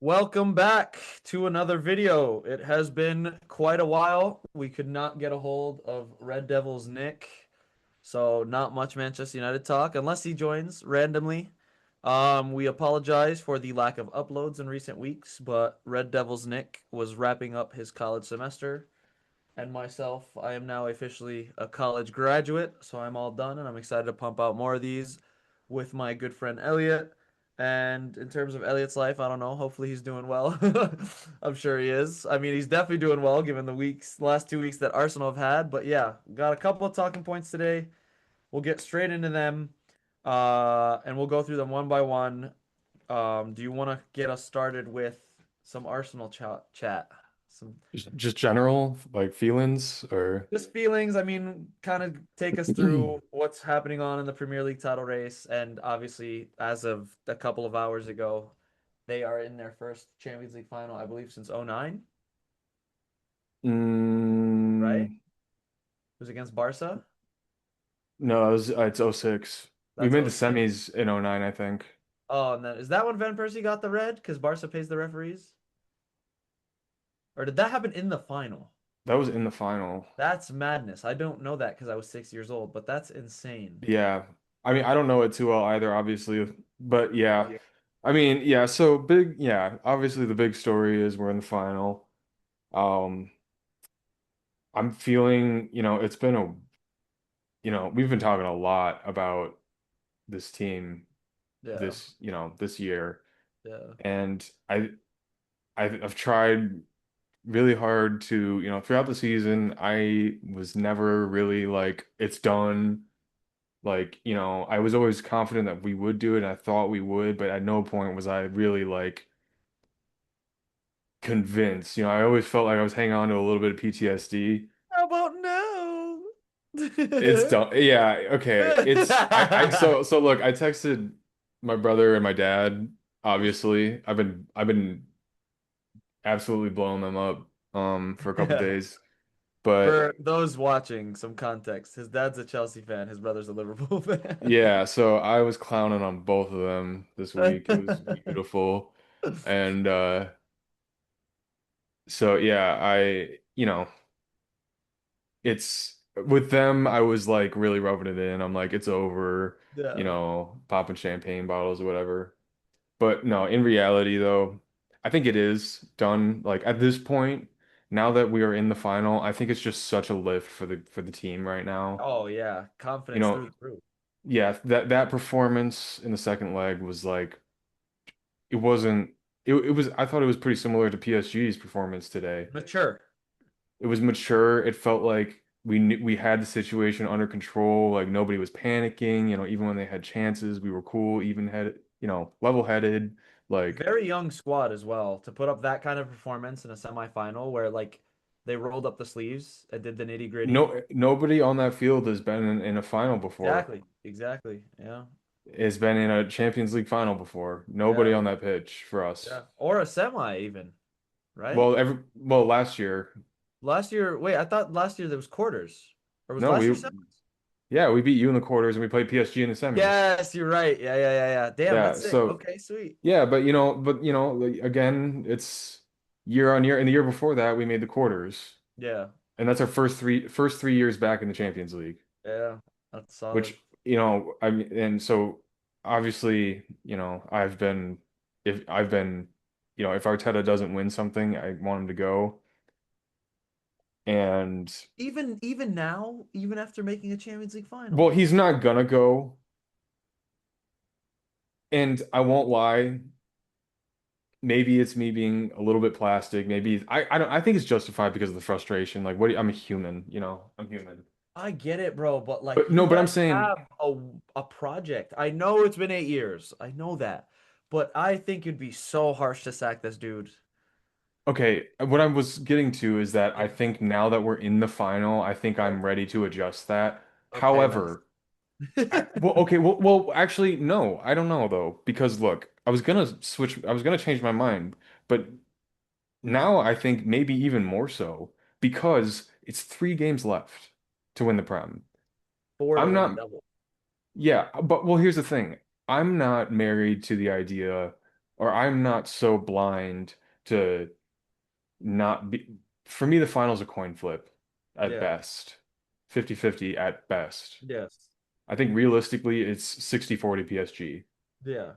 Welcome back to another video. It has been quite a while. We could not get a hold of Red Devils Nick, so not much Manchester United talk unless he joins randomly. We apologize for the lack of uploads in recent weeks, but Red Devils Nick was wrapping up his college semester, and myself, I am now officially a college graduate, so I'm all done, and I'm excited to pump out more of these with my good friend Elliot. And in terms of Elliot's life, I don't know. Hopefully he's doing well. I'm sure he is. I mean, he's definitely doing well given last 2 weeks that Arsenal have had. But yeah, got a couple of talking points today. We'll get straight into them, and we'll go through them one by one. Do you want to get us started with some Arsenal chat? Some Just general like feelings or just feelings. I mean, kind of take us through what's happening on in the Premier League title race. And obviously, as of a couple of hours ago, they are in their first Champions League final, I believe, since '09, right? It mm, was against Barca. no, it's '06. We That's made the '06. semis in '09, I think. Oh, and then is that when Van Persie got the red? Because Barca pays the referees? Or did that happen in the final? That was in the final. That's madness. I don't know that because I was 6 years old, but that's insane. Yeah. I mean, I don't know it too well either, obviously, but yeah. I mean, yeah, so big, yeah, obviously the big story is we're in the final. Um, I'm feeling, it's been we've been talking a lot about this team Yeah, this year. yeah, And I've tried really hard to, throughout the season, I was never really like, it's done. Like, I was always confident that we would do it, and I thought we would, but at no point was I really like convinced. I always felt like I was hanging on to a little bit of PTSD. How about no? It's done. Yeah, okay. So look, I texted my brother and my dad, obviously. I've been absolutely blowing them up for a couple Yeah. days. But For those watching, some context. His dad's a Chelsea fan, his brother's a Liverpool fan. yeah, so I was clowning on both of them this week. It was beautiful. And so yeah, it's with them, I was like really rubbing it in. I'm like, it's over, Yeah. popping champagne bottles or whatever. But no, in reality though, I think it is done. Like at this point, now that we are in the final, I think it's just such a lift for the team right now. Oh yeah, You confidence through know, the roof. yeah, that performance in the second leg was like it wasn't it was I thought it was pretty similar to PSG's performance today. Mature. It was mature. It felt like we had the situation under control, like nobody was panicking, even when they had chances, we were cool, even headed, level-headed. Like Very young squad as well to put up that kind of performance in a semifinal where like they rolled up the sleeves and did the nitty gritty. nobody on that field has been in a final before. Exactly. Exactly. Yeah. Has been in a Champions League final before. Nobody Yeah. on that pitch for us. Yeah. Or a semi even, right? Well, last year. Last year, wait, I thought last year there was quarters. Or was No, last we year semis? Yeah, we beat you in the quarters and we played PSG in the semis. Yes, you're right. Yeah, yeah, yeah, yeah. Damn, Yeah, that's sick. so Okay, sweet. yeah, but like, again, it's year on year. And the year before that, we made the quarters, Yeah, and that's our first three years back in the Champions League. yeah, that's solid. Which I mean, and so obviously, if I've been, if Arteta doesn't win something, I want him to go. And Even now, even after making a Champions League final. well, he's not gonna go. And I won't lie. Maybe it's me being a little bit plastic. Maybe I don't I think it's justified because of the frustration. Like I'm a human, I'm human. I get it, bro, but like But you no, but I'm guys saying, have a project. I know it's been 8 years. I know that. But I think it'd be so harsh to sack this dude. okay, what I was getting to is that I Yeah. think now that we're in the final, I think Okay. I'm ready to adjust that. Okay, nice. However, well, actually, no, I don't know though, because look, I was gonna change my mind, but now I think maybe even more so because it's 3 games left to win the Prem. Four to I'm win the not double. Yeah, but well, here's the thing. I'm not married to the idea. or I'm not so blind to not be. For me, the final's a coin flip at Yeah. best, 50-50 at best. Yes. I think realistically, it's 60-40 PSG. Yeah.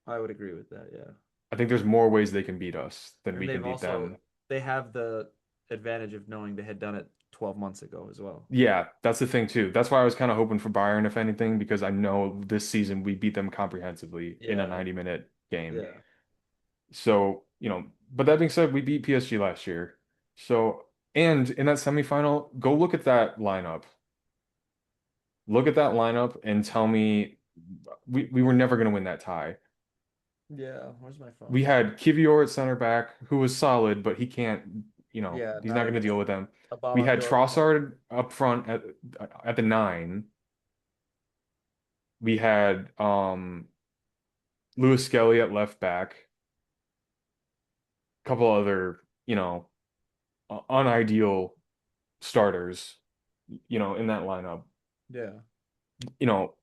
I would agree with that. Yeah. I think there's more ways they can beat us than And we can they've beat also them. they have the advantage of knowing they had done it 12 months ago as well. Yeah, that's the thing too. That's why I was kind of hoping for Bayern, if anything, because I know this season we beat them comprehensively in a Yeah. 90-minute game. Yeah. So, but that being said, we beat PSG last year. So, and in that semifinal, go look at that lineup. Look at that lineup and tell me we were never going to win that tie. Yeah. Where's my We phone? had Kivior at center back, who was solid, but he can't, Yeah, he's not not going to deal against with them. a We Ballon had d'Or opponent. Trossard up front at the nine. We had Lewis Skelly at left back. A couple other, unideal starters, in that lineup. Yeah. You know,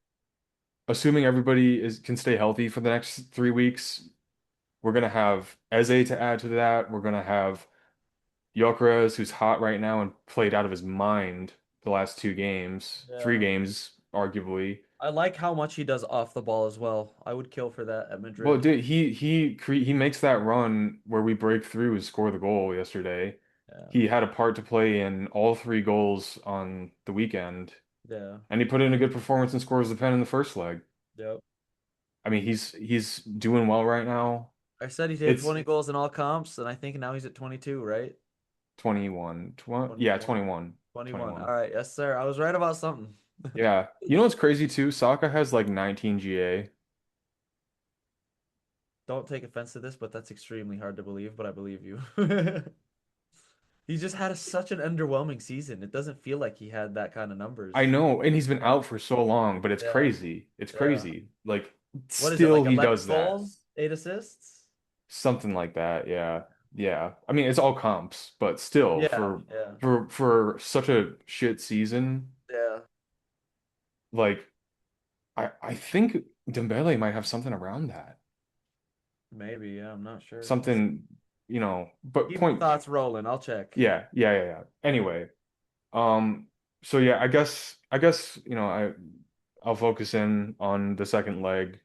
assuming everybody is can stay healthy for the next 3 weeks, we're gonna have Eze to add to that. We're gonna have Gyökeres, who's hot right now and played out of his mind the last 2 games, three Yeah. games, arguably. I like how much he does off the ball as well. I would kill for that at Well, Madrid. dude, he makes that run where we break through and score the goal yesterday. Yeah. He had a part to play in all 3 goals on the weekend, Yeah. and he put in a good performance and scores the pen in the first leg. Yep. I mean, he's doing well right now. I said he did It's 20 goals in all comps, and I think now he's at 22, right? 21, 20, yeah, 21. 21, 21. All 21. right. Yes, sir. I was right about something. Yeah. You know what's crazy too? Saka has like 19 GA. Don't take offense to this, but that's extremely hard to believe, but I believe you. He just had such an underwhelming season. It doesn't feel like he had that kind of I numbers. know, and he's been out for so long, but it's Yeah. crazy. It's Yeah. crazy. Like What is it? still Like he 11 does that. goals, 8 assists? Something like that. Yeah. Yeah. I mean, it's all comps, but still Yeah. for Yeah. for for such a shit season, Yeah. like I think Dembele might have something around that. Maybe. Yeah. I'm not sure. We'll see. Something, but Keep the point, thoughts rolling. I'll check. yeah, yeah, yeah, yeah. Anyway, so yeah, I guess, I'll focus in on the second leg.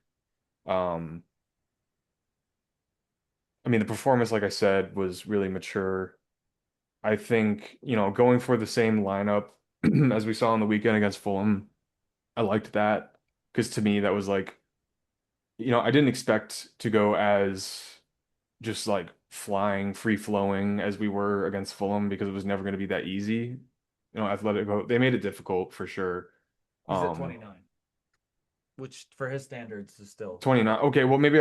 Um, I mean, the performance, like I said, was really mature. I think, going for the same lineup as we saw on the weekend against Fulham, I liked that because to me that was like, I didn't expect to go as just like flying, free flowing as we were against Fulham because it was never going to be that easy. Atletico, they made it difficult for sure. He's at Um, 29, which for his standards is still 29. Okay, well maybe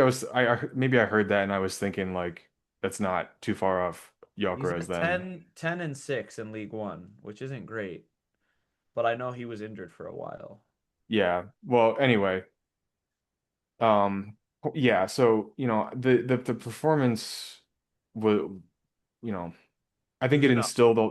maybe I heard that and I was thinking like that's not too far off he's Gyökeres at then. 10 and 6 in League One, which isn't great, but I know he was injured for a while. Yeah. Well, anyway, yeah, so, the performance will, you know, I think Was it enough. instilled a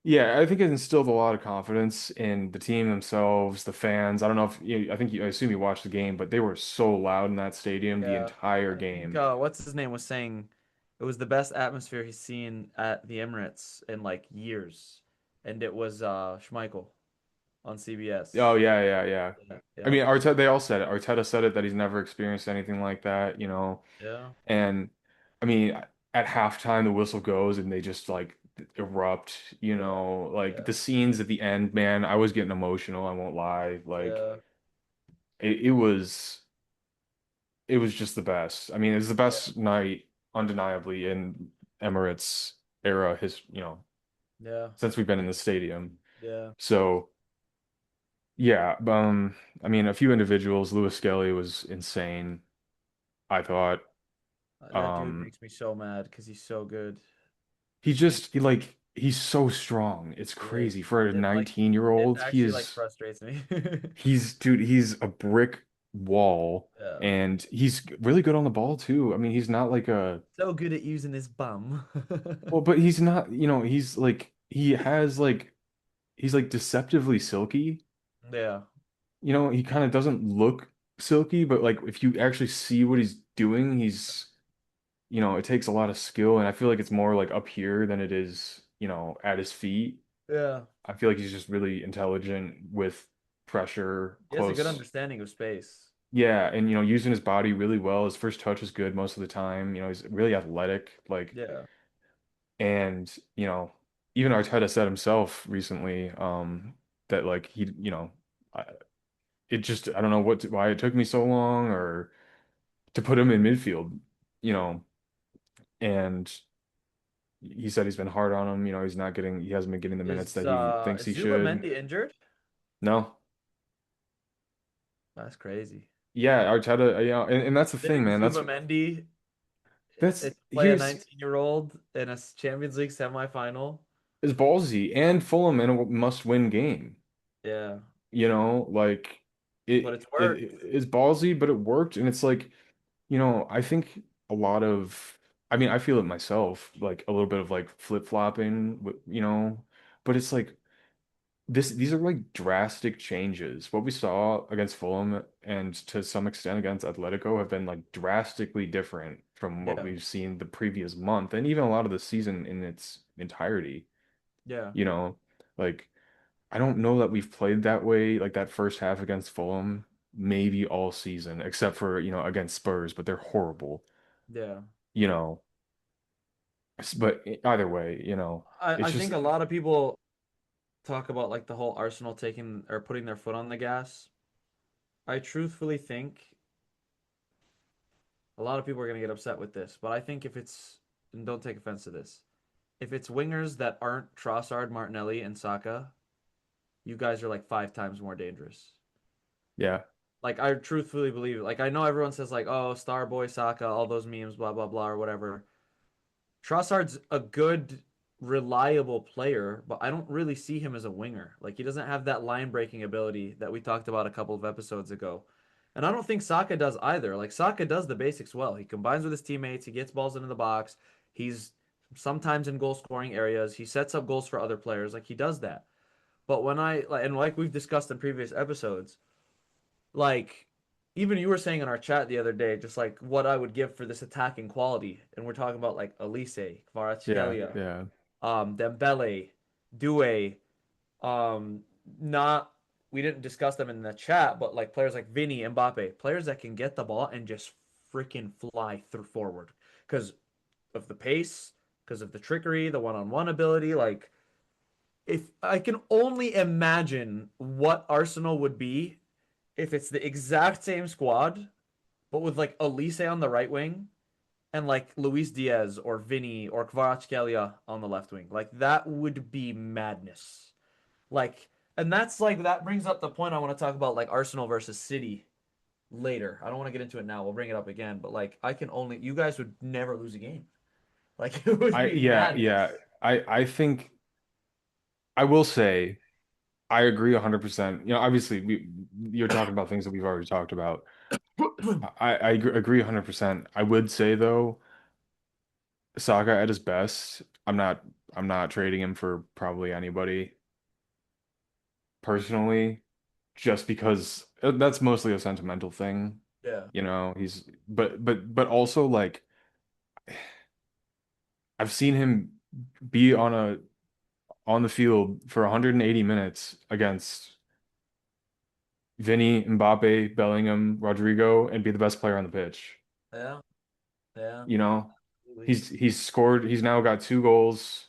Yeah, I think it instilled a lot of confidence in the team themselves, the fans. I don't know if I assume you watched the game, but they were so loud in that stadium the Yeah. entire I think game. what's his name was saying it was the best atmosphere he's seen at the Emirates in like years. And it was Schmeichel on CBS. Oh yeah, yeah, yeah. Yeah. I Yeah. mean, Arteta, they all said it. Arteta said it that he's never experienced anything like that, Yeah. And I mean, at halftime the whistle goes and they just like erupt, Yeah. like Yeah. the scenes at the end, man, I was getting emotional, I won't lie. Like Yeah. it was just the best. I mean, it's the Yeah. best night undeniably in Emirates era Yeah. since we've been in the stadium. Yeah. So yeah, I mean, a few individuals, Lewis Skelly was insane, I thought. That dude Um, makes me so mad because he's so good. He's he's so strong. It's he is. crazy for a It like it 19-year-old. He actually like is frustrates me. he's a brick wall Yeah. and he's really good on the ball too. I mean, he's not like a So good at using his bum. well, but he's not, he's like he's like deceptively silky. Yeah. He kind of doesn't look. silky, but like if you actually see what he's doing, it takes a lot of skill, and I feel like it's more like up here than it is, at his feet. Yeah. I feel like he's just really intelligent with pressure, He has a good close. understanding of space. Yeah, and using his body really well. His first touch is good most of the time. He's really athletic, like, Yeah. and even Arteta said himself recently, that like I, I don't know why it took me so long or to put him in midfield, you know, and he said he's been hard on him. He hasn't been getting the minutes that he thinks Is he should. Zubimendi injured? No. That's crazy. Yeah, Arteta, and that's the thing, Sitting man. Zubimendi That's to play a here's 19-year-old in a Champions League semifinal. is ballsy and Fulham in a must-win game. Yeah. Like But it's it worked. is ballsy, but it worked, and it's like, I think a lot of, I mean, I feel it myself, like a little bit of like flip-flopping, but it's like these are like drastic changes. What we saw against Fulham and to some extent against Atletico have been like drastically different from what Yeah. we've seen the previous month and even a lot of the season in its entirety. Yeah. You know, like I don't know that we've played that way, like that first half against Fulham, maybe all season, except for, against Spurs, but they're horrible, Yeah. you know. But either way, I it's think just, a lot of people talk about like the whole Arsenal taking or putting their foot on the gas. I truthfully think a lot of people are going to get upset with this, but I think if it's, and don't take offense to this, if it's wingers that aren't Trossard, Martinelli, and Saka, you guys are like 5 times more dangerous. yeah, Like I truthfully believe it. Like I know everyone says like, oh, Starboy Saka, all those memes, blah blah blah, or whatever. Trossard's a good, reliable player, but I don't really see him as a winger. Like he doesn't have that line breaking ability that we talked about a couple of episodes ago. And I don't think Saka does either. Like Saka does the basics well. He combines with his teammates, he gets balls into the box, he's sometimes in goal scoring areas, he sets up goals for other players. Like he does that. But when and like we've discussed in previous episodes, like even you were saying in our chat the other day, just like what I would give for this attacking quality, and we're talking about like Elise, yeah, Kvaratskhelia, yeah. Dembele, Doué, um, not we didn't discuss them in the chat, but like players like Vinny, Mbappe, players that can get the ball and just freaking fly through forward because of the pace, because of the trickery, the one-on-one ability. Like if I can only imagine what Arsenal would be if it's the exact same squad, but with like Elise on the right wing and like Luis Diaz or Vinny or Kvaratskhelia on the left wing. Like that would be madness. Like, and that's like that brings up the point I want to talk about like Arsenal versus City later. I don't want to get into it now. We'll bring it up again, but like I can only you guys would never lose a game. Like it would be Yeah, madness. yeah. I think I will say I agree 100%. Obviously you're talking about things that we've already talked about. I agree 100%. I would say though, Saka at his best, I'm not trading him for probably anybody personally, just because that's mostly a sentimental thing. Yeah. He's but also like I've seen him be on the field for 180 minutes against Vinny, Mbappe, Bellingham, Rodrigo, and be the best player on the pitch. Yeah. Yeah. You know, Absolutely. he's scored. He's now got 2 goals,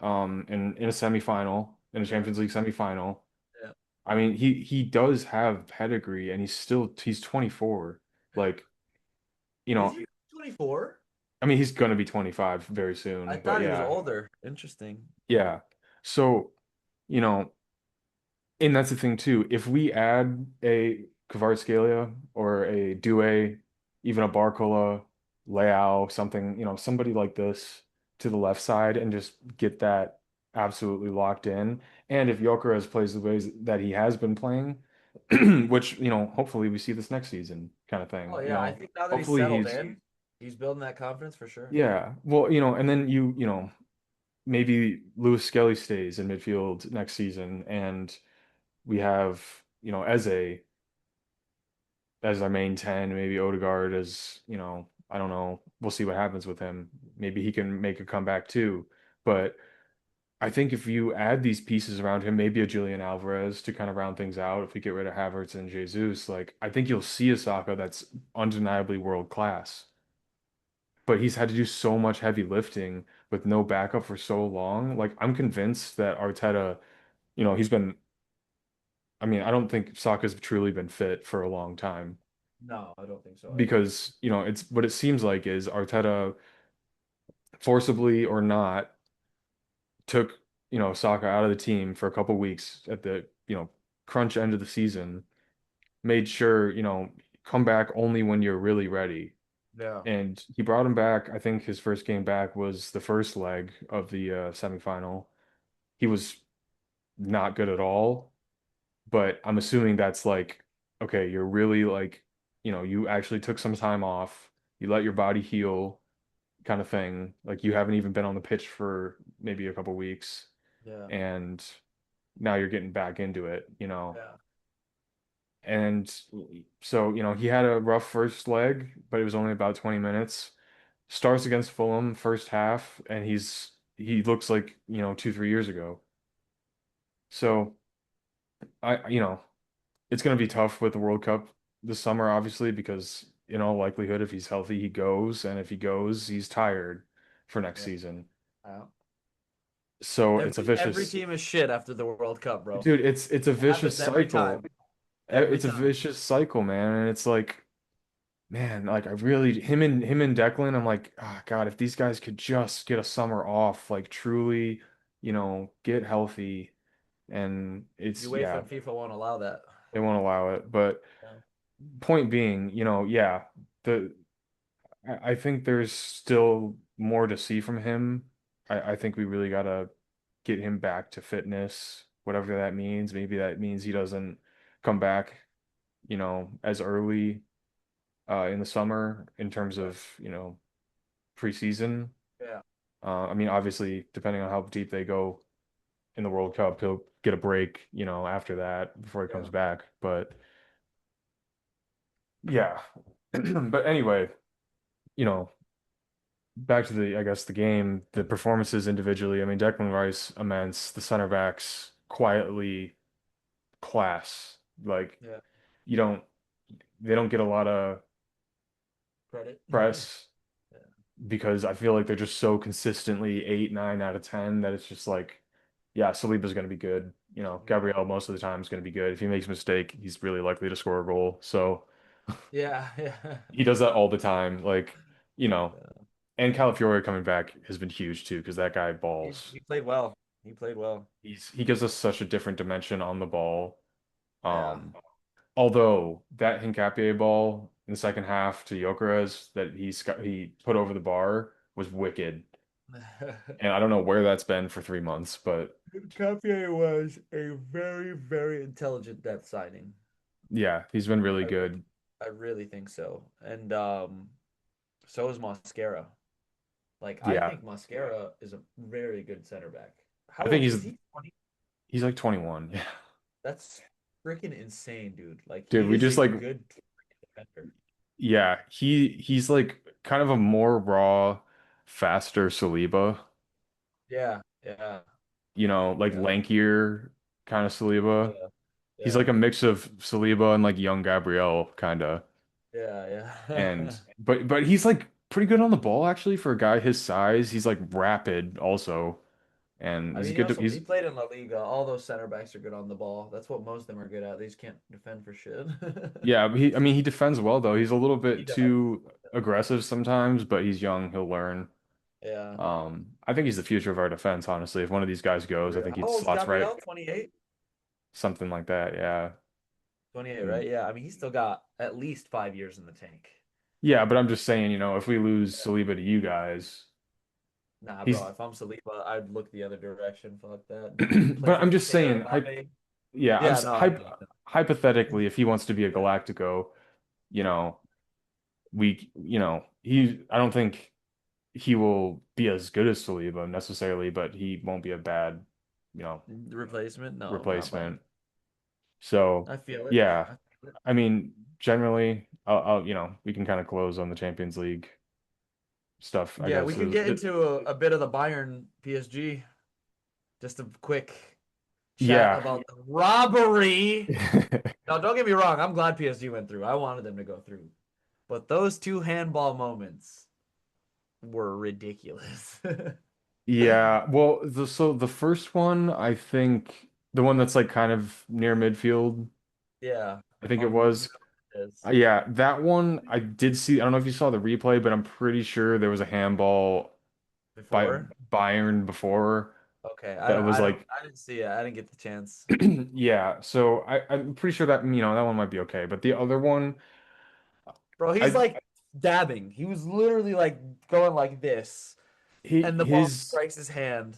in a semifinal, in a Yeah. Champions League semifinal. Yeah. I mean, he does have pedigree, and he's 24. Like, you Is know, he 24? I mean, he's gonna be 25 very I soon. But thought he was yeah, older. Interesting. yeah. So, you know. And that's the thing too. If we add a Kvaratskhelia or a Doué, even a Barcola, Leao, something, somebody like this to the left side and just get that absolutely locked in. And if Gyökeres plays the ways that he has been playing, which, hopefully we see this next season kind of Oh thing, yeah, I think now that he's hopefully settled he's, in, he's building that confidence for sure. yeah, well, and then maybe Lewis Skelly stays in midfield next season and we have, Eze, as our main 10, maybe Odegaard as, I don't know. We'll see what happens with him. Maybe he can make a comeback too. But I think if you add these pieces around him, maybe a Julian Alvarez to kind of round things out, if we get rid of Havertz and Jesus, like I think you'll see a Saka that's undeniably world class. But he's had to do so much heavy lifting with no backup for so long. Like I'm convinced that Arteta, he's been, I mean, I don't think Saka's truly been fit for a long time No, I don't think so either. because, it's what it seems like is Arteta forcibly or not took, Saka out of the team for a couple weeks at the, crunch end of the season, made sure, come back only when you're really ready. Yeah, And he brought him back. I think his first game back was the first leg of the semifinal. He was not good at all, but I'm assuming that's like, okay, you're really like, you actually took some time off, you let your body heal, kind of thing. Like you haven't even been on the pitch for maybe a couple weeks, yeah, and now you're getting back into it. yeah, And so, he had a rough first leg, but it was only about 20 minutes. Starts against Fulham first half, and he looks like, 2, 3 years ago. So I it's going to be tough with the World Cup this summer, obviously, because in all likelihood, if he's healthy, he goes, and if he goes, he's tired for next yeah. season. Yeah. So it's a Every vicious, team is shit after the World Cup, bro. dude, it's a It vicious happens every time. cycle. Every It's a time. vicious cycle, man, and it's like, man, like I really him and Declan, I'm like, ah, God, if these guys could just get a summer off, like truly, get healthy, and it's UEFA yeah, and FIFA won't allow that. they won't allow it. But Yeah. point being, yeah, the I think there's still more to see from him. I think we really gotta get him back to fitness, whatever that means. Maybe that means he doesn't come back, as early in the summer in terms Right. of, preseason. Yeah. I mean, obviously, depending on how deep they go in the World Cup, he'll get a break, after that before he comes Yeah. back. But yeah. But anyway, you know, back to I guess, the game, the performances individually. I mean, Declan Rice, immense. The center backs, quietly class. Like, Yeah. you don't, they don't get a lot of Credit. press Yeah. because I feel like they're just so consistently 8, 9 out of 10 that it's just like, yeah, Saliba's going to be good. Yeah. Gabriel most of the time is going to be good. If he makes a mistake, he's really likely to score a goal. So Yeah. Yeah. he does that all the time. Like, you know, Yeah. and Calafiore coming back has been huge too because that guy He, balls. he played well. He played well. He gives us such a different dimension on the ball. Yeah. Um, Although that Hincapié ball in the second half to Gyökeres that he put over the bar was wicked. And I don't know where that's been for 3 months, but Capier was a very, very intelligent depth signing. yeah, he's been really I really, good. I really think so. And so is Mosquera. Like I Yeah. think Mosquera is a very good center back. I How think old he's is he? 20? he's like 21. Yeah. That's freaking insane, dude. Like Dude, he we is a just like good defender. yeah, he's like kind of a more raw, faster Saliba, Yeah, yeah, like yeah, lankier kind of Saliba. yeah, He's yeah, like a mix of Saliba and like young Gabriel kind of. yeah, And yeah. but he's like pretty good on the ball actually for a guy his size. He's like rapid also, and I he's mean, good to he he's played in La Liga. All those center backs are good on the ball. That's what most of them are good at. They just can't defend for shit. yeah, I mean he defends well though. He's a little He bit does. too aggressive sometimes, but he's young, he'll learn. Yeah. I think he's the future of our defense, honestly. If one of these guys goes, I think How he old's slots right, Gabriel? 28? something like that. Yeah. 28, Mm. right? Yeah. I mean, he's still got at least 5 years in the tank. Yeah, but I'm just saying, if we lose Saliba to you guys, Nah, bro. he's If I'm Saliba, I'd look the other direction. Fuck that. Play but for I'm just Marseille saying, or Mbappe. yeah, Yeah, no, I know. hypothetically, if he wants to be a Galactico, you know, I don't think he will be as good as Saliba necessarily, but he won't be a bad, you know, The replacement? No, not by. replacement. So, I feel it. yeah, I mean, generally, we can kind of close on the Champions League stuff, I Yeah, we guess. can get into a bit of the Bayern PSG. Just a quick chat Yeah. about the robbery. Now, don't get me wrong. I'm glad PSG went through. I wanted them to go through. But those two handball moments were ridiculous. Yeah. Well, so the first one, I think the one that's like kind of near midfield, Yeah, I think it on was. is Yeah, that one I did see. I don't know if you saw the replay, but I'm pretty sure there was a handball by before. Bayern before Okay, that was like, I didn't see it. I didn't get the chance. yeah. So I'm pretty sure that that one might be okay. But the other one, Bro, he's I like dabbing. He was literally like going like this, and the ball his strikes his hand.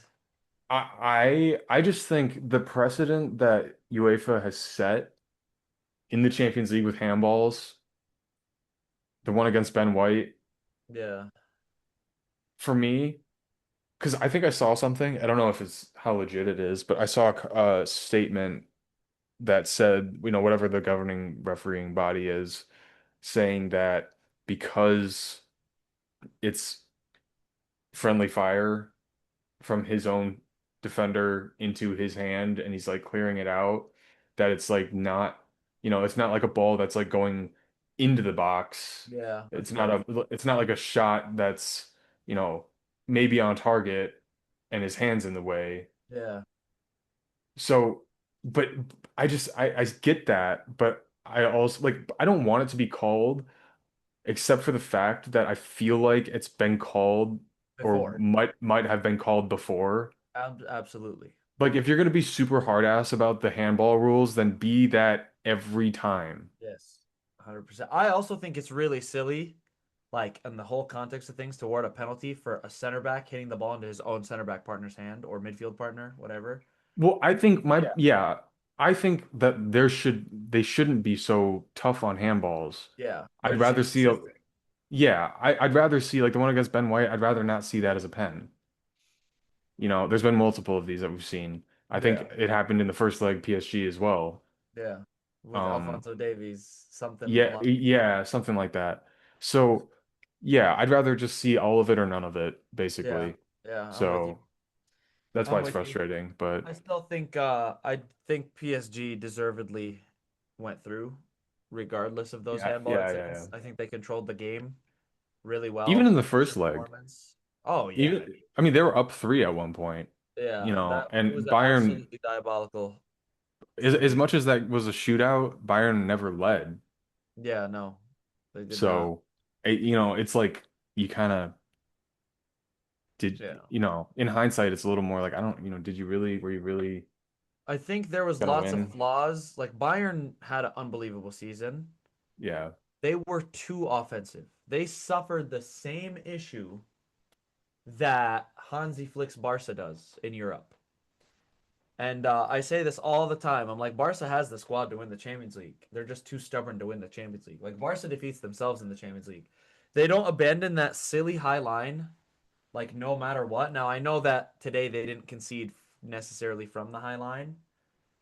I just think the precedent that UEFA has set in the Champions League with handballs, the one against Ben White, Yeah, for me, because I think I saw something. I don't know if it's how legit it is, but I saw a statement that said, whatever the governing refereeing body is, saying that because it's friendly fire from his own defender into his hand and he's like clearing it out, that it's like not, it's not like a ball that's like going into the box. yeah, that's It's not fair. it's not like a shot that's, you know, maybe on target and his hand's in the way. Yeah, So, but I get that, but I also like I don't want it to be called except for the fact that I feel like it's been called or before. might have been called before. Absolutely. Like if you're gonna be super hard ass about the handball rules, then be that every time. Yes, 100%. I also think it's really silly, like in the whole context of things, to award a penalty for a center back hitting the ball into his own center back partner's hand or midfield partner, whatever. Well, I think Yeah. I think that they shouldn't be so tough on handballs. Yeah, there I'd should rather be see consistent. I'd rather see like the one against Ben White, I'd rather not see that as a pen. There's been multiple of these that we've seen. I think Yeah, it happened in the first leg PSG as well. yeah. With Um, Alfonso Davies, something yeah, along. yeah, something like that. So, yeah, I'd rather just see all of it or none of it, Yeah, basically. yeah, I'm with you. So that's why I'm it's with you. frustrating. But I think PSG deservedly went through, regardless of those yeah, handball yeah, yeah, yeah. incidents. I think they controlled the game really Even in well the with first their leg, performance. Oh yeah, even I mean they were up three at one point, yeah. That it was and an Bayern, absolutely diabolical. as much as that was a shootout, Bayern never led. Yeah, no, they did not. So, it's like you kind of did, Yeah, in hindsight, it's a little more like I don't, were you really I think there was gonna lots of win? flaws. Like Bayern had an unbelievable season. Yeah. They were too offensive. They suffered the same issue that Hansi Flick's Barca does in Europe. And I say this all the time. I'm like, Barca has the squad to win the Champions League. They're just too stubborn to win the Champions League. Like, Barca defeats themselves in the Champions League. They don't abandon that silly high line, like, no matter what. Now, I know that today they didn't concede necessarily from the high line,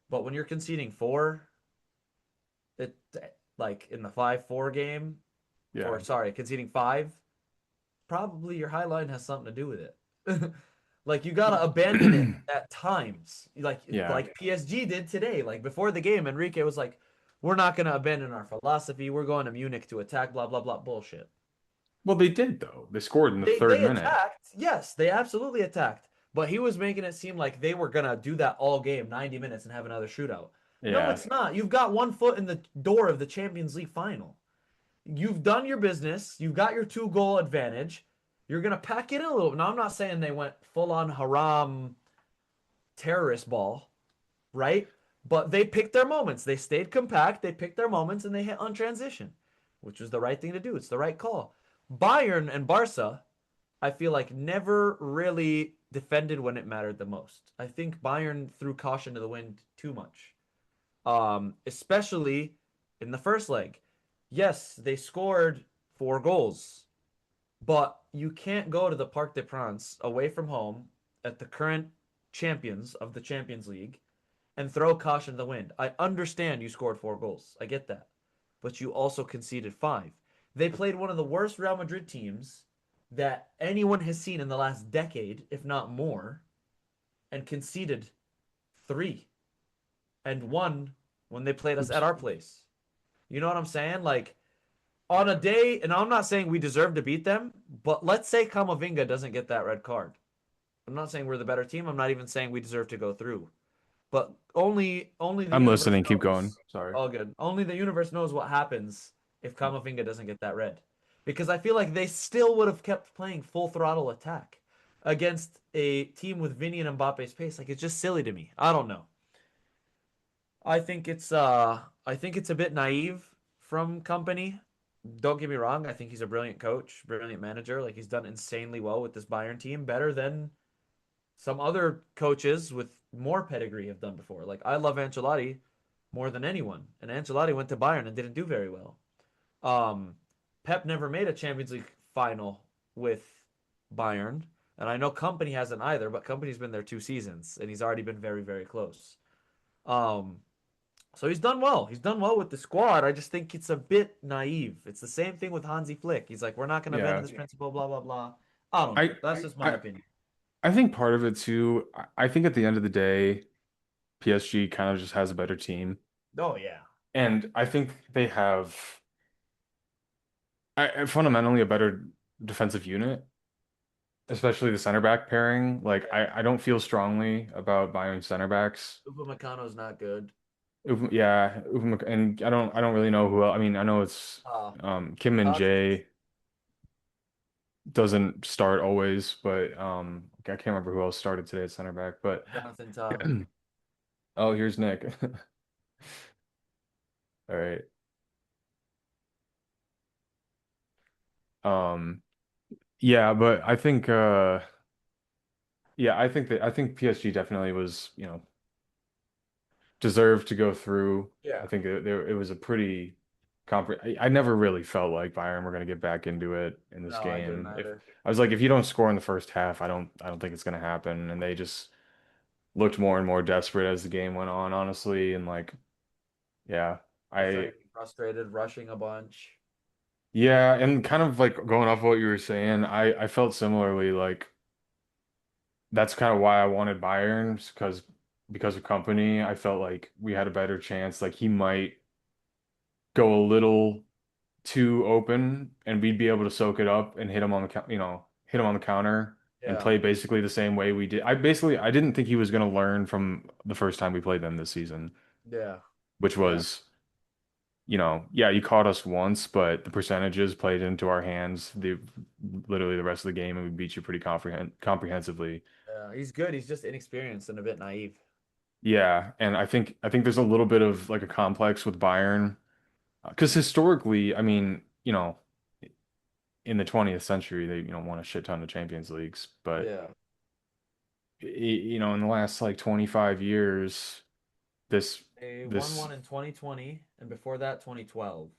but when you're conceding four, it like in the 5-4 game, or Yeah. sorry, conceding five, probably your high line has something to do with it. Like you gotta abandon it at times, Yeah. like PSG did today. Like before the game, Enrique was like, "We're not gonna abandon our philosophy. We're going to Munich to attack." Blah blah blah bullshit. Well, they did though. They scored in the third They minute. attacked. Yes, they absolutely attacked. But he was making it seem like they were gonna do that all game, 90 minutes, and have another shootout. No, Yeah. it's not. You've got one foot in the door of the Champions League final. You've done your business. You've got your 2 goal advantage. You're gonna pack it in a little. Now I'm not saying they went full on haram terrorist ball, right? But they picked their moments. They stayed compact. They picked their moments and they hit on transition, which was the right thing to do. It's the right call. Bayern and Barca, I feel like never really defended when it mattered the most. I think Bayern threw caution to the wind too much, especially in the first leg. Yes, they scored 4 goals, but you can't go to the Parc des Princes away from home at the current champions of the Champions League and throw caution to the wind. I understand you scored 4 goals. I get that. but you also conceded 5. They played one of the worst Real Madrid teams that anyone has seen in the last decade, if not more, and conceded 3 and won when they played us at Oops. our place. You know what I'm saying? Like on a day, and I'm not saying we deserve to beat them, but let's say Camavinga doesn't get that red card. I'm not saying we're the better team. I'm not even saying we deserve to go through. But only the I'm universe listening. Keep going. knows. Sorry. All good. Only the universe knows what happens if Camavinga doesn't get that red. Because I feel like they still would have kept playing full throttle attack against a team with Vinny and Mbappe's pace. Like it's just silly to me. I don't know. I think it's a bit naive from Company. Don't get me wrong, I think he's a brilliant coach, brilliant manager. Like he's done insanely well with this Bayern team, better than some other coaches with more pedigree have done before. Like I love Ancelotti more than anyone, and Ancelotti went to Bayern and didn't do very well. Um, Pep never made a Champions League final with Bayern, and I know Company hasn't either, but Company's been there 2 seasons, and he's already been very, very close. Um, so he's done well. He's done well with the squad. I just think it's a bit naive. It's the same thing with Hansi Flick. He's like, we're not going to bend Yeah. this principle, blah, blah, blah. I don't know. I That's just my I opinion. I think part of it too. I think at the end of the day, PSG kind of just has a better team, Oh, yeah. and I think they have fundamentally a better defensive unit, especially the center back pairing. Like Yeah. I don't feel strongly about buying center backs. Upamecano's not good. Yeah, and I don't really know who else. I mean, I know it's Uh, Kim and Kovacic, Jay doesn't start always, but I can't remember who else started today at center back. But Jonathan Todd. oh, here's Nick. All right. Um, yeah, but I think yeah, I think PSG definitely was, deserved to go through. I Yeah. think it was a pretty compre I never really felt like Bayern were going to get back into it in this No, I didn't game. If either. I was like, if you don't score in the first half, I don't think it's going to happen. And they just looked more and more desperate as the game went on, honestly. And like, yeah, I Defending frustrated, rushing a bunch. yeah, and kind of like going off what you were saying, I felt similarly. Like that's kind of why I wanted Bayern because of company. I felt like we had a better chance. Like he might go a little too open and we'd be able to soak it up and hit him on the hit him on the counter and Yeah. play basically the same way we did. I didn't think he was going to learn from the first time we played them this season, Yeah. which Yeah. was, yeah, you caught us once, but the percentages played into our hands literally the rest of the game and we beat you pretty comprehensively. Yeah. He's good. He's just inexperienced and a bit naive. Yeah, and I think there's a little bit of like a complex with Bayern because historically, I mean, in the 20th century, they, won a shit ton of Champions Leagues. But, Yeah. in the last like 25 years, this, They won this, one in 2020, and before that, 2012.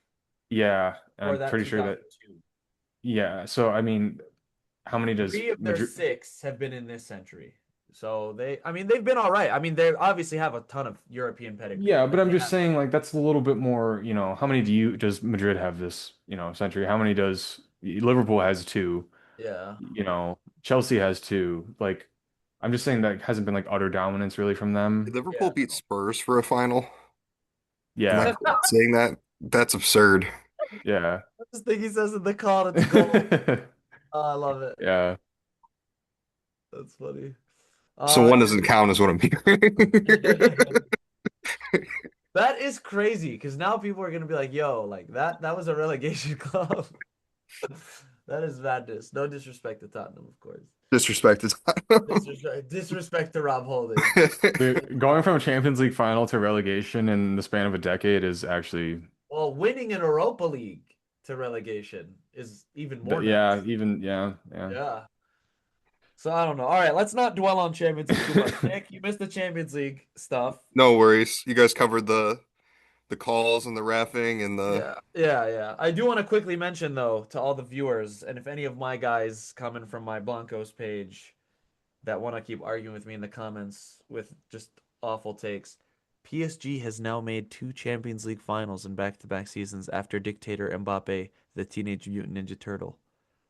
yeah, and Before I'm that, pretty sure that, 2002. yeah. So, I mean, how many does 3 of their Madrid? 6 have been in this century. So I mean, they've been all right. I mean, they obviously have a ton of European pedigree. Yeah, but Like I'm they just have, saying, like, that's a little bit more, how many does Madrid have this, century? How many does Liverpool has two, yeah, Chelsea has two. Like, I'm just saying that hasn't been like utter dominance really from Did them. Liverpool yeah. beat Spurs for a final? Am I Yeah, correct in saying that? That's absurd. yeah. I just think he says in the call, it's gold. Oh, I love it. Yeah. That's funny. So Uh, one doesn't count as what I'm hearing. that is crazy because now people are gonna be like, "Yo, like that was a relegation club." That is madness. No disrespect to Tottenham, of course. Disrespect is Disrespect to Rob Holding. Going from a Champions League final to relegation in the span of a decade is actually, Well, winning an Europa League to relegation is even more yeah, nuts. even, yeah, yeah. Yeah. So I don't know. All right, let's not dwell on Champions League too much. Nick, you missed the Champions League stuff. No worries. You guys covered the calls and the reffing and the Yeah, yeah, yeah. I do want to quickly mention though to all the viewers, and if any of my guys coming from my Blancos page that want to keep arguing with me in the comments with just awful takes, PSG has now made 2 Champions League finals in back-to-back seasons after dictator Mbappe, the Teenage Mutant Ninja Turtle,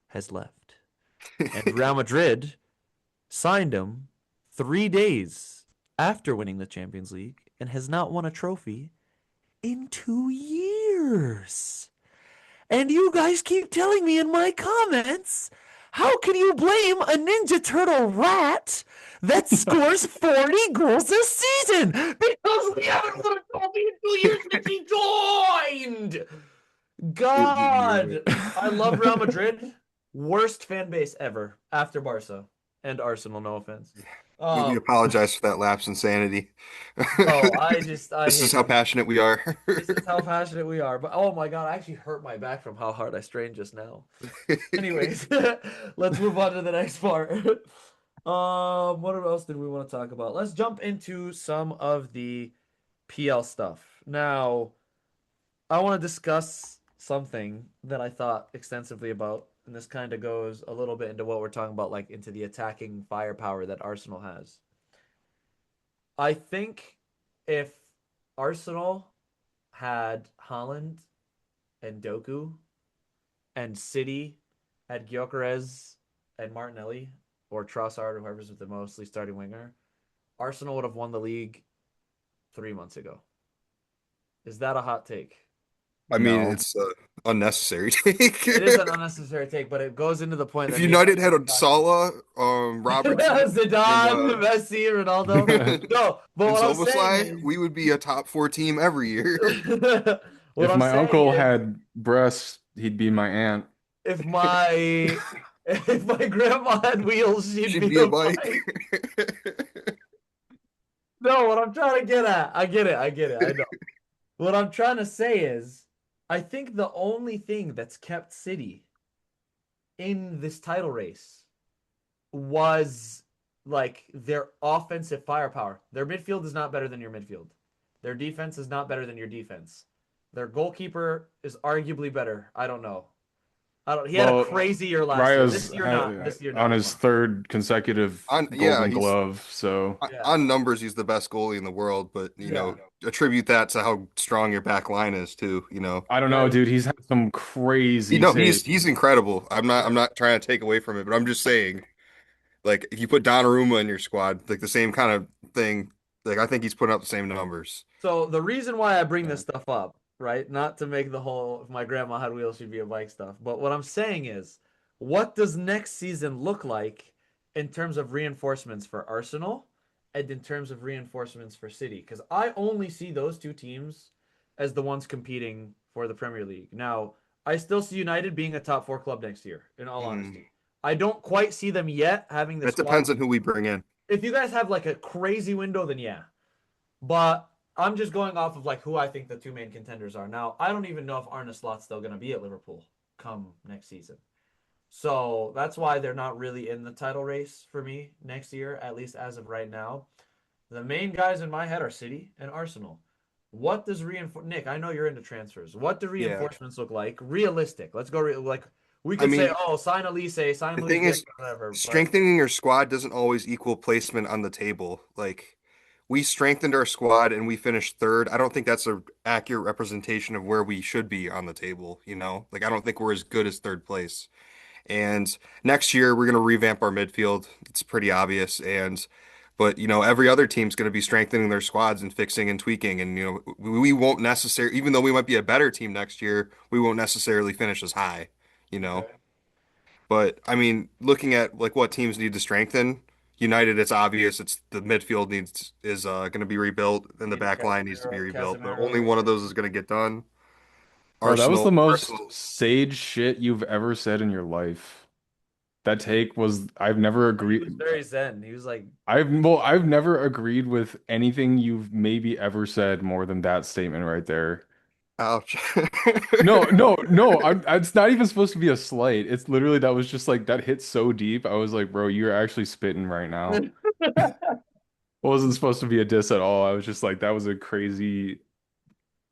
has left. And Real Madrid signed him 3 days after winning the Champions League and has not won a trophy in 2 years. And you guys keep telling me in my comments, how can you blame a Ninja Turtle rat that scores 40 goals a season? Because we haven't won a trophy in 2 years since he joined. God, I love Real Madrid. Worst fan base ever after Barca and Arsenal, no offense. We apologize for that lapse in sanity. Bro, I This is hate how them. passionate we are. This is how passionate we are. But oh my God, I actually hurt my back from how hard I strained just now. Anyways, let's move on to the next part. What else did we want to talk about? Let's jump into some of the PL stuff. Now, I want to discuss something that I thought extensively about, and this kind of goes a little bit into what we're talking about, like into the attacking firepower that Arsenal has. I think if Arsenal had Haaland and Doku and City had Gyökeres and Martinelli or Trossard or whoever's the mostly starting winger, Arsenal would have won the league 3 months ago. Is that a hot take? I mean, No. it's unnecessary take. It is an unnecessary take, but it goes into the point If that me and United Archie had were a talking. Salah, Robertson, Zidane, and Messi, Ronaldo. No, but and what I'm saying Szoboszlai, is, we would be a top four team every year. what If I'm my saying uncle is, had breasts, he'd be my aunt. if my if my grandma had wheels, she'd Should be be a a bike. bike. No, what I'm trying to get at, I get it, I know. What I'm trying to say is, I think the only thing that's kept City in this title race was like their offensive firepower. Their midfield is not better than your midfield. Their defense is not better than your defense. Their goalkeeper is arguably better. I don't know. I don't. He had a Well, crazy year last year. Raya's This year not. This year on not. his third consecutive Yeah, Golden Glove, so Yeah. on numbers, he's the best goalie in the world, but Yeah. attribute that to how strong your back line is too, I don't know, That dude. is. He's had some crazy he's saves. incredible. I'm not Yeah. I'm not trying to take away from it, but I'm just saying, like if you put Donnarumma in your squad, like the same kind of thing, like I think he's putting up the same numbers. So the reason why I bring Yeah. this stuff up, right? Not to make the whole if my grandma had wheels, she'd be a bike stuff. But what I'm saying is, what does next season look like in terms of reinforcements for Arsenal and in terms of reinforcements for City? Because I only see those two teams as the ones competing for the Premier League. Now, I still see United being a top four club next year, in all Mm. honesty. I don't quite see them yet having the That squad. depends on who we bring in. If you guys have like a crazy window, then yeah. But I'm just going off of like who I think the two main contenders are. Now, I don't even know if Arne Slot's still going to be at Liverpool come next season. So that's why they're not really in the title race for me next year, at least as of right now. The main guys in my head are City and Arsenal. What does reinforce Nick? I know you're into transfers. What do Yeah. reinforcements look like? Realistic. Let's go. Like we I could say, mean, oh, sign Elise, sign the Luis thing Diaz, is, whatever. But strengthening your squad doesn't always equal placement on the table. Like we strengthened our squad and we finished third. I don't think that's an accurate representation of where we should be on the table, you know? Like I don't think we're as good as third place. And next year we're going to revamp our midfield. It's pretty obvious. But every other team's going to be strengthening their squads and fixing and tweaking. And we won't necessarily, even though we might be a better team next year, we won't necessarily finish as high, you know. okay. But I mean, looking at like what teams need to strengthen, United, it's obvious. It's the midfield needs is going to be rebuilt, and the Needs back line needs to be Casemiro, rebuilt. But only Casemiro. one of those is going to get done. Bro, that was the most Arsenal. sage shit you've ever said in your life. That take was I've never He was agreed. very zen. He was like, I've never agreed with anything you've maybe ever said more than that statement right there. Ouch. No, no, no. It's not even supposed to be a slight. It's literally that was just like that hit so deep. I was like, bro, you're actually spitting right now. It wasn't supposed to be a diss at all. I was just like, that was a crazy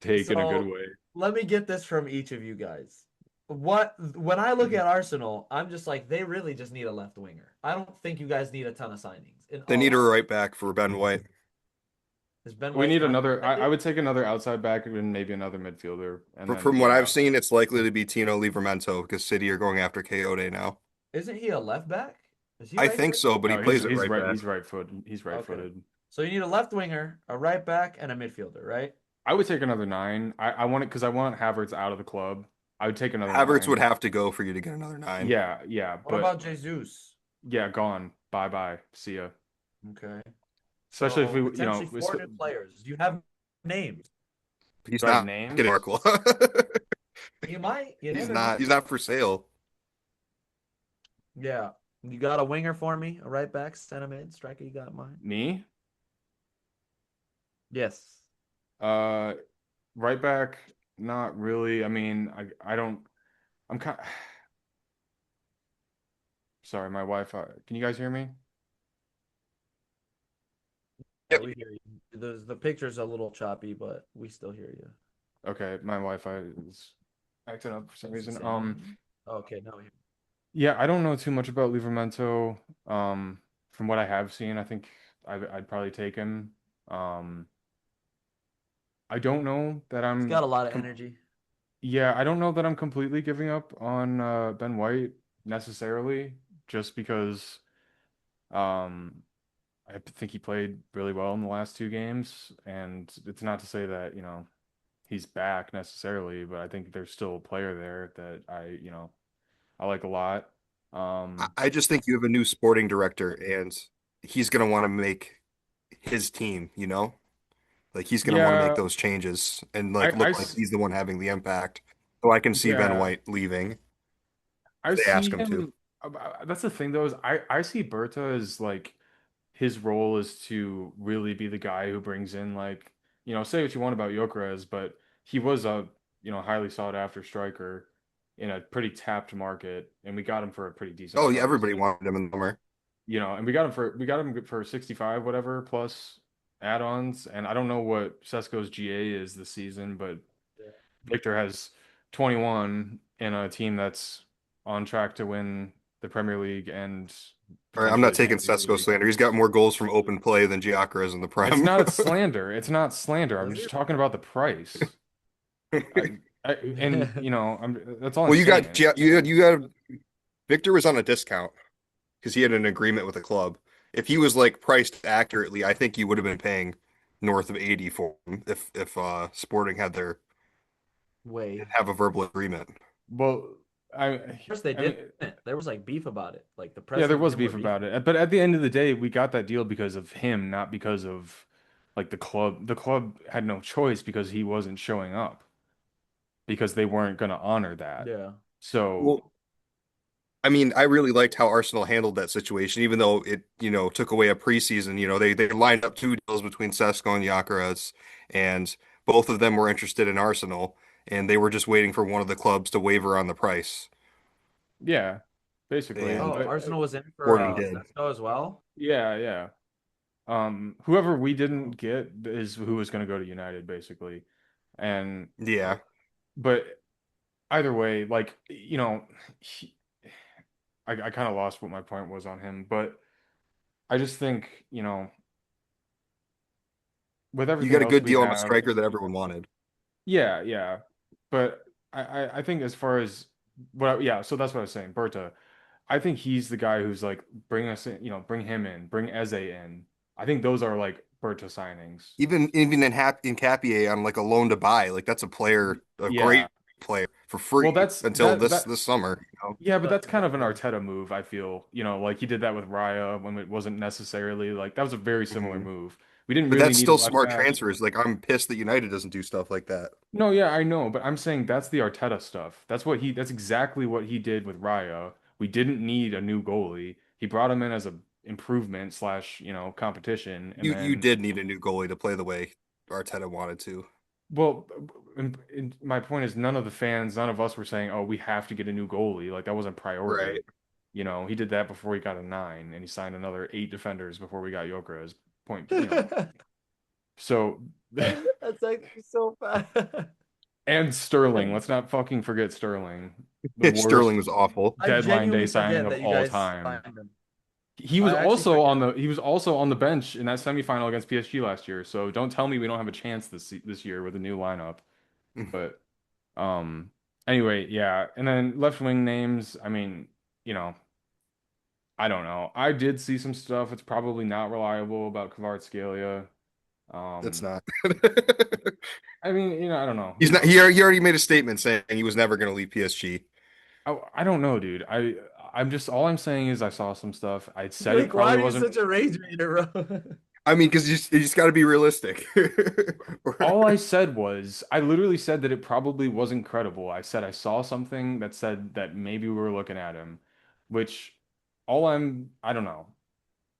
take in a good so way. let me get this from each of you guys. When I look at Arsenal, I'm just like they really just need a left winger. I don't think you guys need a ton of signings. In They all need a honesty. right back for Ben White. Is Ben We White need not another. I suspended? would take another outside back and maybe another midfielder, and then From what I've yeah, seen, it's likely to be Tino Livramento because City are going after Coyote now. Isn't he a left back? Is he I right think footed? so, but he no, he's plays it he's right right. back. He's right footed. He's right Okay. footed. So you need a left winger, a right back, and a midfielder, right? I would take another nine. I want it because I want Havertz out of the club. I would take another Havertz would nine. have to go for you to get another nine. Yeah, yeah, What but about Jesus? yeah, gone. Bye bye. See ya. Okay. Especially if So we, potentially four new players. Do you have names? He's do I have not getting names? Markle. You might. You He's never know. not. He's not for sale. Yeah. You got a winger for me, a right back, center mid, striker. You got mine. Me? Yes. Uh, right back, not really. I mean, I don't. I'm kind. Sorry, my Wi-Fi. Can you guys hear me? Yeah, Yep. we hear you. The picture's a little choppy, but we still hear you. Okay, my Wi-Fi is acting up for some It's the reason. same. Okay, no. Yeah, I don't know too much about Livramento. From what I have seen, I think I'd probably take him. Um, I don't know that He's I'm got a lot of com energy. yeah, I don't know that I'm completely giving up on Ben White necessarily, just because um I think he played really well in the last two games, and it's not to say that, he's back necessarily, but I think there's still a player there that I like a lot. Um, I just think you have a new sporting director, and he's gonna want to make his team. Like he's gonna want to make yeah, those changes and I, like I look like s- he's the one having the impact. So I can see Ben yeah, White leaving I if they see ask him to. him. That's the thing though, is I see Berta as like his role is to really be the guy who brings in, like, say what you want about Gyökeres, but he was a, highly sought after striker in a pretty tapped market, and we got him for a pretty decent Oh yeah, price. everybody wanted him in the summer. And we got him for 65 whatever plus add-ons, and I don't know what Sesko's GA is this season, but Yeah. Victor has 21 in a team that's on track to win the Premier League and All right, I'm not potentially the taking Champions Sesko League. slander. He's got more goals from open play than Gyökeres in the It's Prem. not slander. It's not slander. I'm Does just it? talking about the price. I, that's all I'm Well, you got saying. you got Victor was on a discount because he had an agreement with the club. If he was like priced accurately, I think you would have been paying north of 80 for him if Sporting had their Way. have a verbal agreement. Well, First, they I mean, didn't. There was like beef about it. Like the yeah, press there and was him were beef beefing. about it, but at the end of the day, we got that deal because of him, not because of like the club. The club had no choice because he wasn't showing up because they weren't going to honor that. Yeah. So, Well, I mean, I really liked how Arsenal handled that situation, even though it took away a preseason. They lined up two deals between Sesko and Gyökeres, and both of them were interested in Arsenal, and they were just waiting for one of the clubs to waver on the price. yeah, basically. And Oh, Arsenal was in for Sporting did. Sesko as well. Yeah, yeah. Whoever we didn't get is who was going to go to United, basically. And Yeah. but either way, like, I kind of lost what my point was on him, but I just think, with You everything got a else good we deal on a have, striker that everyone wanted. yeah, yeah. But I think as far as yeah, so that's what I was saying. Berta, I think he's the guy who's like bring us in, bring him in, bring Eze in. I think those are like Berta signings. Even in Capier on like a loan to buy, like that's a player, a Yeah. great player for Well, free that's until that this that this summer. yeah, but But that's kind of an Arteta move, I feel. Like he did that with Raya when it wasn't necessarily like that was a very similar Mhm. move. We didn't But really that's need a still left smart back. transfers. Like I'm pissed that United doesn't do stuff like that. No, yeah, I know, but I'm saying that's the Arteta stuff. That's exactly what he did with Raya. We didn't need a new goalie. He brought him in as a improvement slash, competition, and You then did need a new goalie to play the way Arteta wanted to. well, my point is none of the fans, none of us were saying, "Oh, we have to get a new goalie." Like that wasn't priority. Right. He did that before he got a nine, and he signed another eight defenders before we got Gyökeres. Point, So, that's actually so bad. and Sterling. Let's not fucking forget Sterling, the Sterling worst was awful. I deadline day genuinely signing forget of that you all guys time. signed him. He was I actually also forget. on the bench in that semifinal against PSG last year. So don't tell me we don't have a chance this year with a new lineup. But um anyway, yeah. And then left wing names, I mean, you know, I don't know. I did see some stuff. It's probably not reliable about Kvaratskhelia. It's Um not. I mean, I don't know. Who He's not. knows? He already made a statement saying he was never going to leave PSG. I don't know, dude. I'm just all I'm saying is I saw some stuff. I said it Nick, why probably are you wasn't. such a rage reader, bro? I mean, because you just got to be realistic. All I said was, I literally said that it probably wasn't credible. I said I saw something that said that maybe we were looking at him, which I don't know.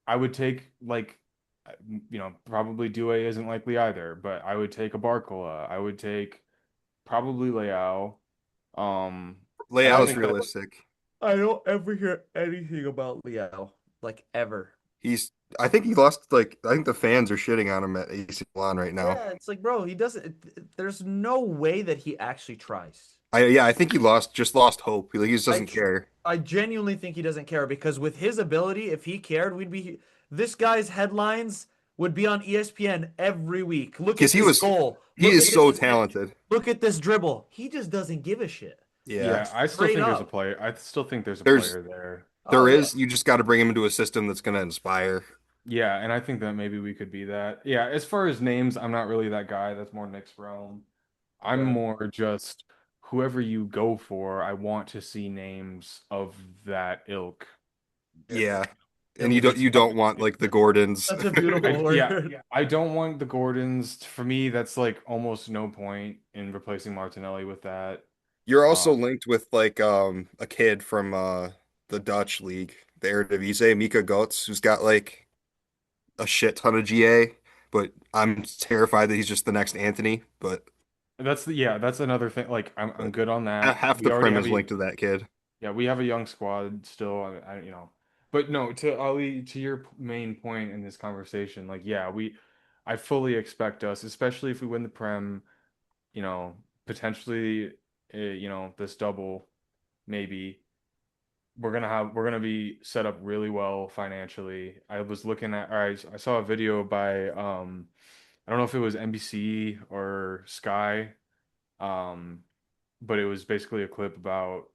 I would take like, probably Due isn't likely either, but I would take a Barcola. I would take probably Leao. Um, and I Layout's think that realistic. I don't ever hear anything about Liao, like ever. He's. I think he lost. Like, I think the fans are shitting on him at AC Milan right now. Yeah, it's like, bro, he doesn't. There's no way that he actually tries. I think he just lost hope. He just I doesn't tr care. I genuinely think he doesn't care because with his ability, if he cared, we'd be this guy's headlines would be on ESPN every week. Look Because at this goal. he Look is at this so assist. talented. Look at this dribble. He just doesn't give a shit. Yeah. Yeah, I still Straight think there's a up. player. I still think there's a There's player there. Oh there yeah. is. You just got to bring him into a system that's going to inspire. Yeah, and I think that maybe we could be that. Yeah, as far as names, I'm not really that guy. That's more Nick's realm. I'm Okay. more just whoever you go for, I want to see names of that ilk. Yeah. And Ilk. you don't want like the Gordons. Such a beautiful word. I don't want the Gordons. For me, that's like almost no point in replacing Martinelli with that. You're Uh, also linked with like a kid from the Dutch league, the Eredivisie, Mika Götze, who's got like a shit ton of GA, but I'm terrified that he's just the next Anthony. that's another thing. Like I'm But good on that. half We the already prim have is a linked to that kid. Yeah, we have a young squad still. But no, to Ali, to your main point in this conversation, like, yeah, I fully expect us, especially if we win the Prem, potentially, this double, maybe we're gonna be set up really well financially. I was looking at, I saw a video by, I don't know if it was NBC or Sky, um, but it was basically a clip about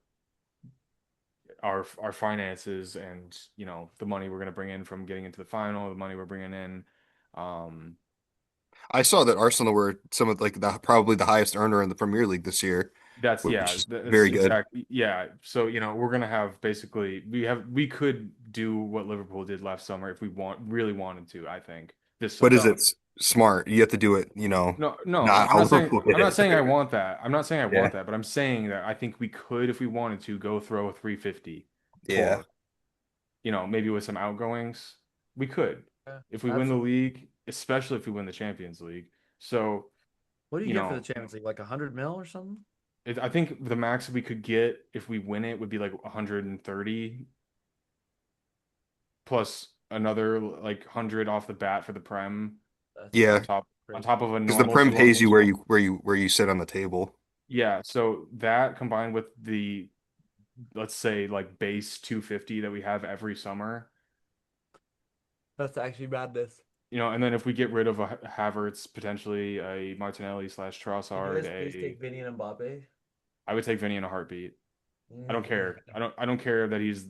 our finances and the money we're going to bring in from getting into the final, the money we're bringing in. Um, I saw that Arsenal were some of like the probably the highest earner in the Premier League this year, that's which yeah, is that's very good. exactly yeah. So we're gonna have basically we could do what Liverpool did last summer if we really wanted to. I think this But is summer. it smart? You have to do it, No, no, not I'm how not saying Liverpool I'm did not it. saying I want that. I'm not saying I Yeah. want that, but I'm saying that I think we could if we wanted to go throw a 350 Yeah. core. Maybe with some outgoings, we could. Yeah, If we win the absolutely. league, especially if we win the Champions League. So, What do you you get for the know, Champions League? Like 100 mil or something? I think the max we could get if we win it would be like 130 plus another like 100 off the bat for the Prem That's on Yeah. top on crazy. top of a Because the normal Prem pays you 200. where you sit on the table. Yeah, so that combined with the let's say like base 250 that we have every summer. That's actually madness. And then if we get rid of a Havertz, potentially a Martinelli slash Could you Trossard, guys please take Vinny and Mbappe? I would take Vinny in a heartbeat. I don't care. I don't care that he's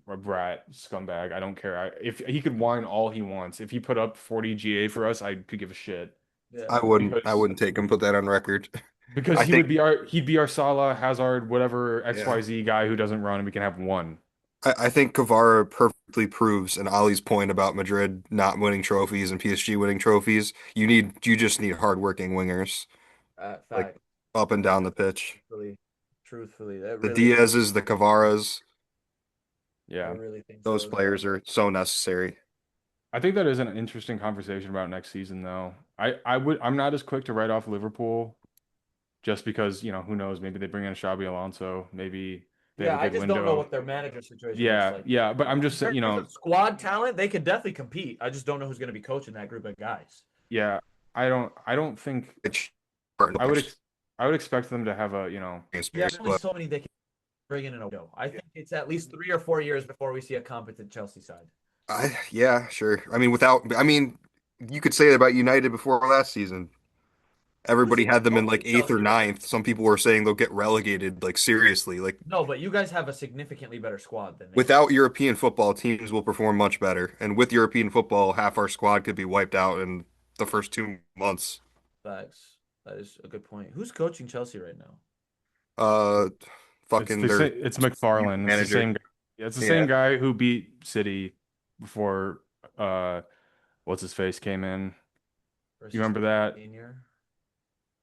a brat scumbag. I don't care. If he could whine all he wants, if he put up 40 GA for us, I could give a shit Yeah. I because wouldn't take him, put that on record. because I think he'd be our Salah, Hazard, whatever yeah. XYZ guy who doesn't run, and we can have one. I think Kvara perfectly proves and Ali's point about Madrid not winning trophies and PSG winning trophies. You just need hardworking wingers, like Fact. up and down the pitch. Truthfully, that The really is. Diaz's, the Kvara's, I Yeah. really think those so as well. players are so necessary. I think that is an interesting conversation about next season, though. I'm not as quick to write off Liverpool just because, who knows, maybe they bring in Xabi Alonso, maybe they have Yeah, a I good just don't know window. what their manager situation looks Yeah, like. yeah, but I'm just saying, In terms of squad talent, they could definitely compete. I just don't know who's going to be coaching that group of guys. yeah, I don't think Which I would ex I would expect them to have Yeah, there's only so many they can bring in a window. I think it's at least 3 or 4 years before we see a competent Chelsea side. Yeah, sure. I mean, you could say that about United before last season. Who's Everybody even had them in like coaching eighth or Chelsea right ninth. Some people were saying they'll get relegated, like seriously. Like now? No, but you guys have a significantly better squad than they do. without European football, teams will perform much better. And with European football, half our squad could be wiped out in the first 2 months. Facts. That is a good point. Who's coaching Chelsea right now? Uh, It's fucking the their same. It's youth McFarlane. It's the manager. same. Yeah, it's the Yeah. same guy who beat City before. Uh, what's his face came in. You Versus remember that? Senior?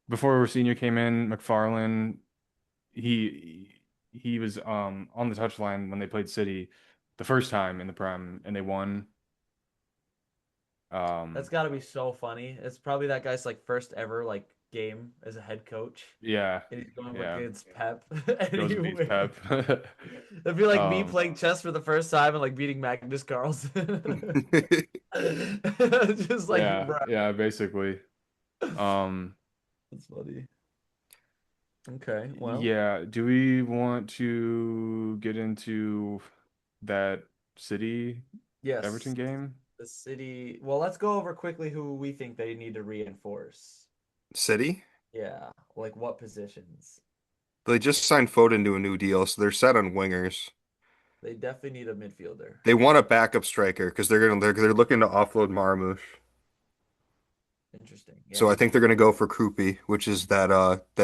Before Senior came in, McFarlane. He was on the touchline when they played City the first time in the Prem, and they won. That's Um, got to be so funny. It's probably that guy's like first ever like game as a head coach, yeah, and he's going yeah. against Pep, and Goes he against Pep. wins. It'd be like me Um, playing chess for the first time and like beating Magnus Carlsen. Just like, yeah, bro. yeah, basically. Um, That's funny. Okay, well, yeah. Do we want to get into that City Everton yes, game? the city. Well, let's go over quickly who we think they need to reinforce. City? Yeah, like what positions? They just signed Foden to a new deal, so they're set on wingers. They definitely need a midfielder. They want a backup striker because they're looking to offload Marmoush. Interesting. So Yeah, I think they're gonna go for Krupi, which is that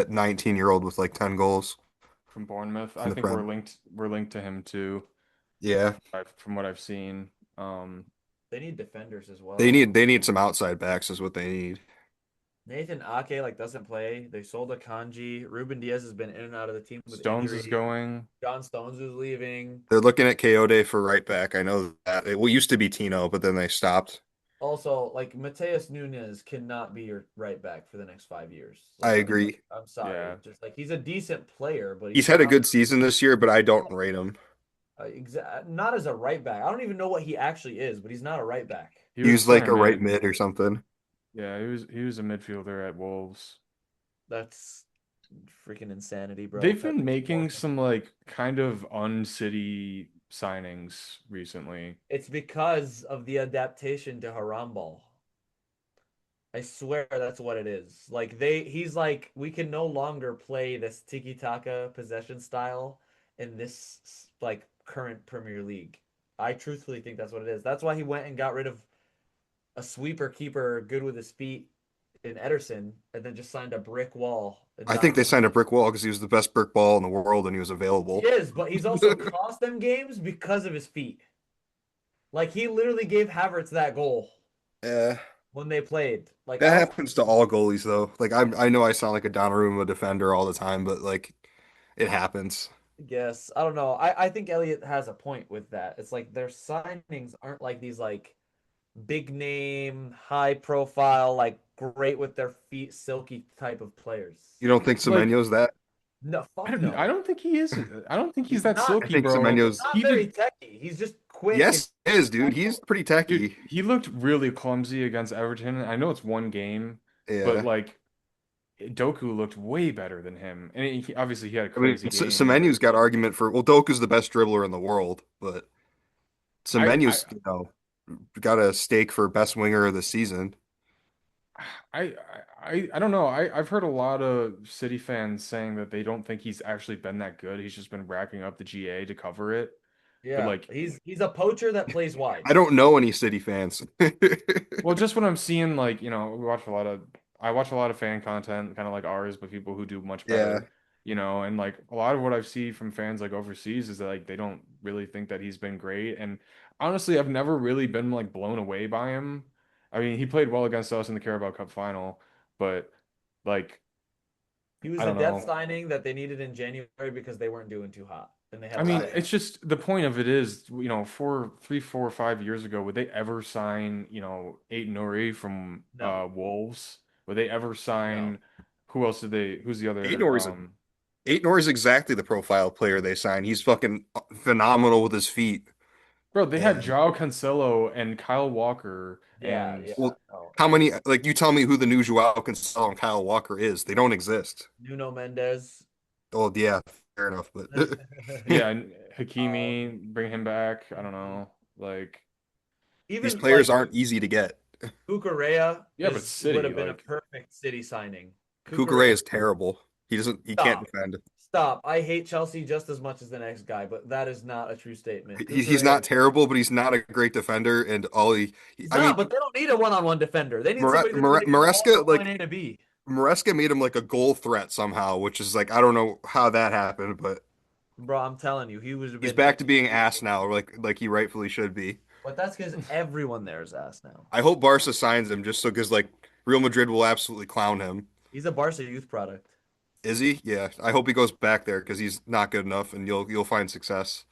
19-year-old with like 10 goals From Bournemouth. in I the think Prem. we're linked to him too, Yeah. from what I've seen. they need defenders as They well. need they need some outside backs is what they need. Nathan Ake like doesn't play. They sold a Kanji. Ruben Diaz has been in and out of the team with Stones is injury. going. John Stones is leaving. They're looking at Coyote for right back. I know that. It well, used to be Tino, but then they stopped. Also, like Mateus Nunes cannot be your right back for the next 5 years. I Like agree. I'm sorry. Yeah. Just like he's a decent player, but He's he's had a not good season this year, but I don't rate him. not as a right back. I don't even know what he actually is, but he's not a right back. He He was was like playing a right mid. mid or something. Yeah, he was a midfielder at Wolves. That's freaking insanity, bro. They've Pep been needs more making money. some like kind of uncity signings recently. It's because of the adaptation to Harambal. I swear that's what it is. Like he's like, we can no longer play this tiki-taka possession style in this like current Premier League. I truthfully think that's what it is. That's why he went and got rid of a sweeper keeper good with his feet in Ederson and then just signed a brick wall in I think they Dominic. signed a brick wall because he was the best brick ball in the world and he was He available. is, but he's also cost them games because of his feet. Like he literally gave Havertz that goal Yeah. when they played. Like I That don't happens to all goalies though. Like I know I sound like a Donnarumma defender all the time, but like it happens. guess. I don't know. I think Elliot has a point with that. It's like their signings aren't like these like big name, high profile, like great with their feet, silky type of players. You don't think Like Semenyo's that? No, I fuck don't I no. don't think he is. I don't think he's He's that not. I silky, think bro. He's Semenyo's not He very did. techy. He's just quick and yes, he is, dude. He's pretty Dude, techy. he looked really clumsy against Everton. I know it's one game, but Yeah. like Doku looked way better than him. And obviously he had a I mean, crazy game. Semenyo's got argument for well, Doku's the best dribbler in the world, but I Semenyo's, got a stake for best winger of the season. I I don't know. I've heard a lot of City fans saying that they don't think he's actually been that good. He's just been racking up the GA to cover it. But yeah. like, He's a poacher that plays wide. I don't know any City fans. well, just what I'm seeing, like, I watch a lot of fan content, kind of like ours, but people who do much Yeah. better, and like a lot of what I've seen from fans like overseas is that like they don't really think that he's been great. And honestly, I've never really been like blown away by him. I mean, he played well against us in the Carabao Cup final, but like, He I was a don't depth know. signing that they needed in January because they weren't doing too hot and they had I a mean, lot of it's just the point of it is, 4, 3, 4, 5 years ago, would they ever sign, Eight Nuri from no, Wolves? Would they ever no. sign who's the other Aitor's Aitor's exactly the profile player they signed. He's fucking phenomenal with his feet. bro, they had And Joao Cancelo and Kyle Walker Yeah, and yeah. well, No. how many like you tell me who the new Joao Cancelo and Kyle Walker is? They don't exist. Nuno Mendes. Oh yeah, fair enough, but yeah, and Um, Hakimi, bring him back. I don't know. Like These Even players like aren't easy to get. Cucurella Yeah, but is would City, have been a like, perfect City signing. Cucurella Cucurella, is terrible. He can't stop, defend. stop. I hate Chelsea just as much as the next guy, but that is not a true statement. He's Cucurella, not terrible, but he's not a great defender. And he's I mean, not. But they don't need a one-on-one defender. They need somebody that's going to get the ball Maresca, from point like A to B. Maresca made him like a goal threat somehow, which is like I don't know how that happened, but Bro, I'm telling you, he would have he's been back to being immediate. ass now, like he rightfully should be. But that's because everyone there is ass now. I hope Barca signs him just so because like Real Madrid will absolutely clown him. He's a Barca youth product. Is he? Yeah. I hope he goes back there because he's not good enough, and you'll find success.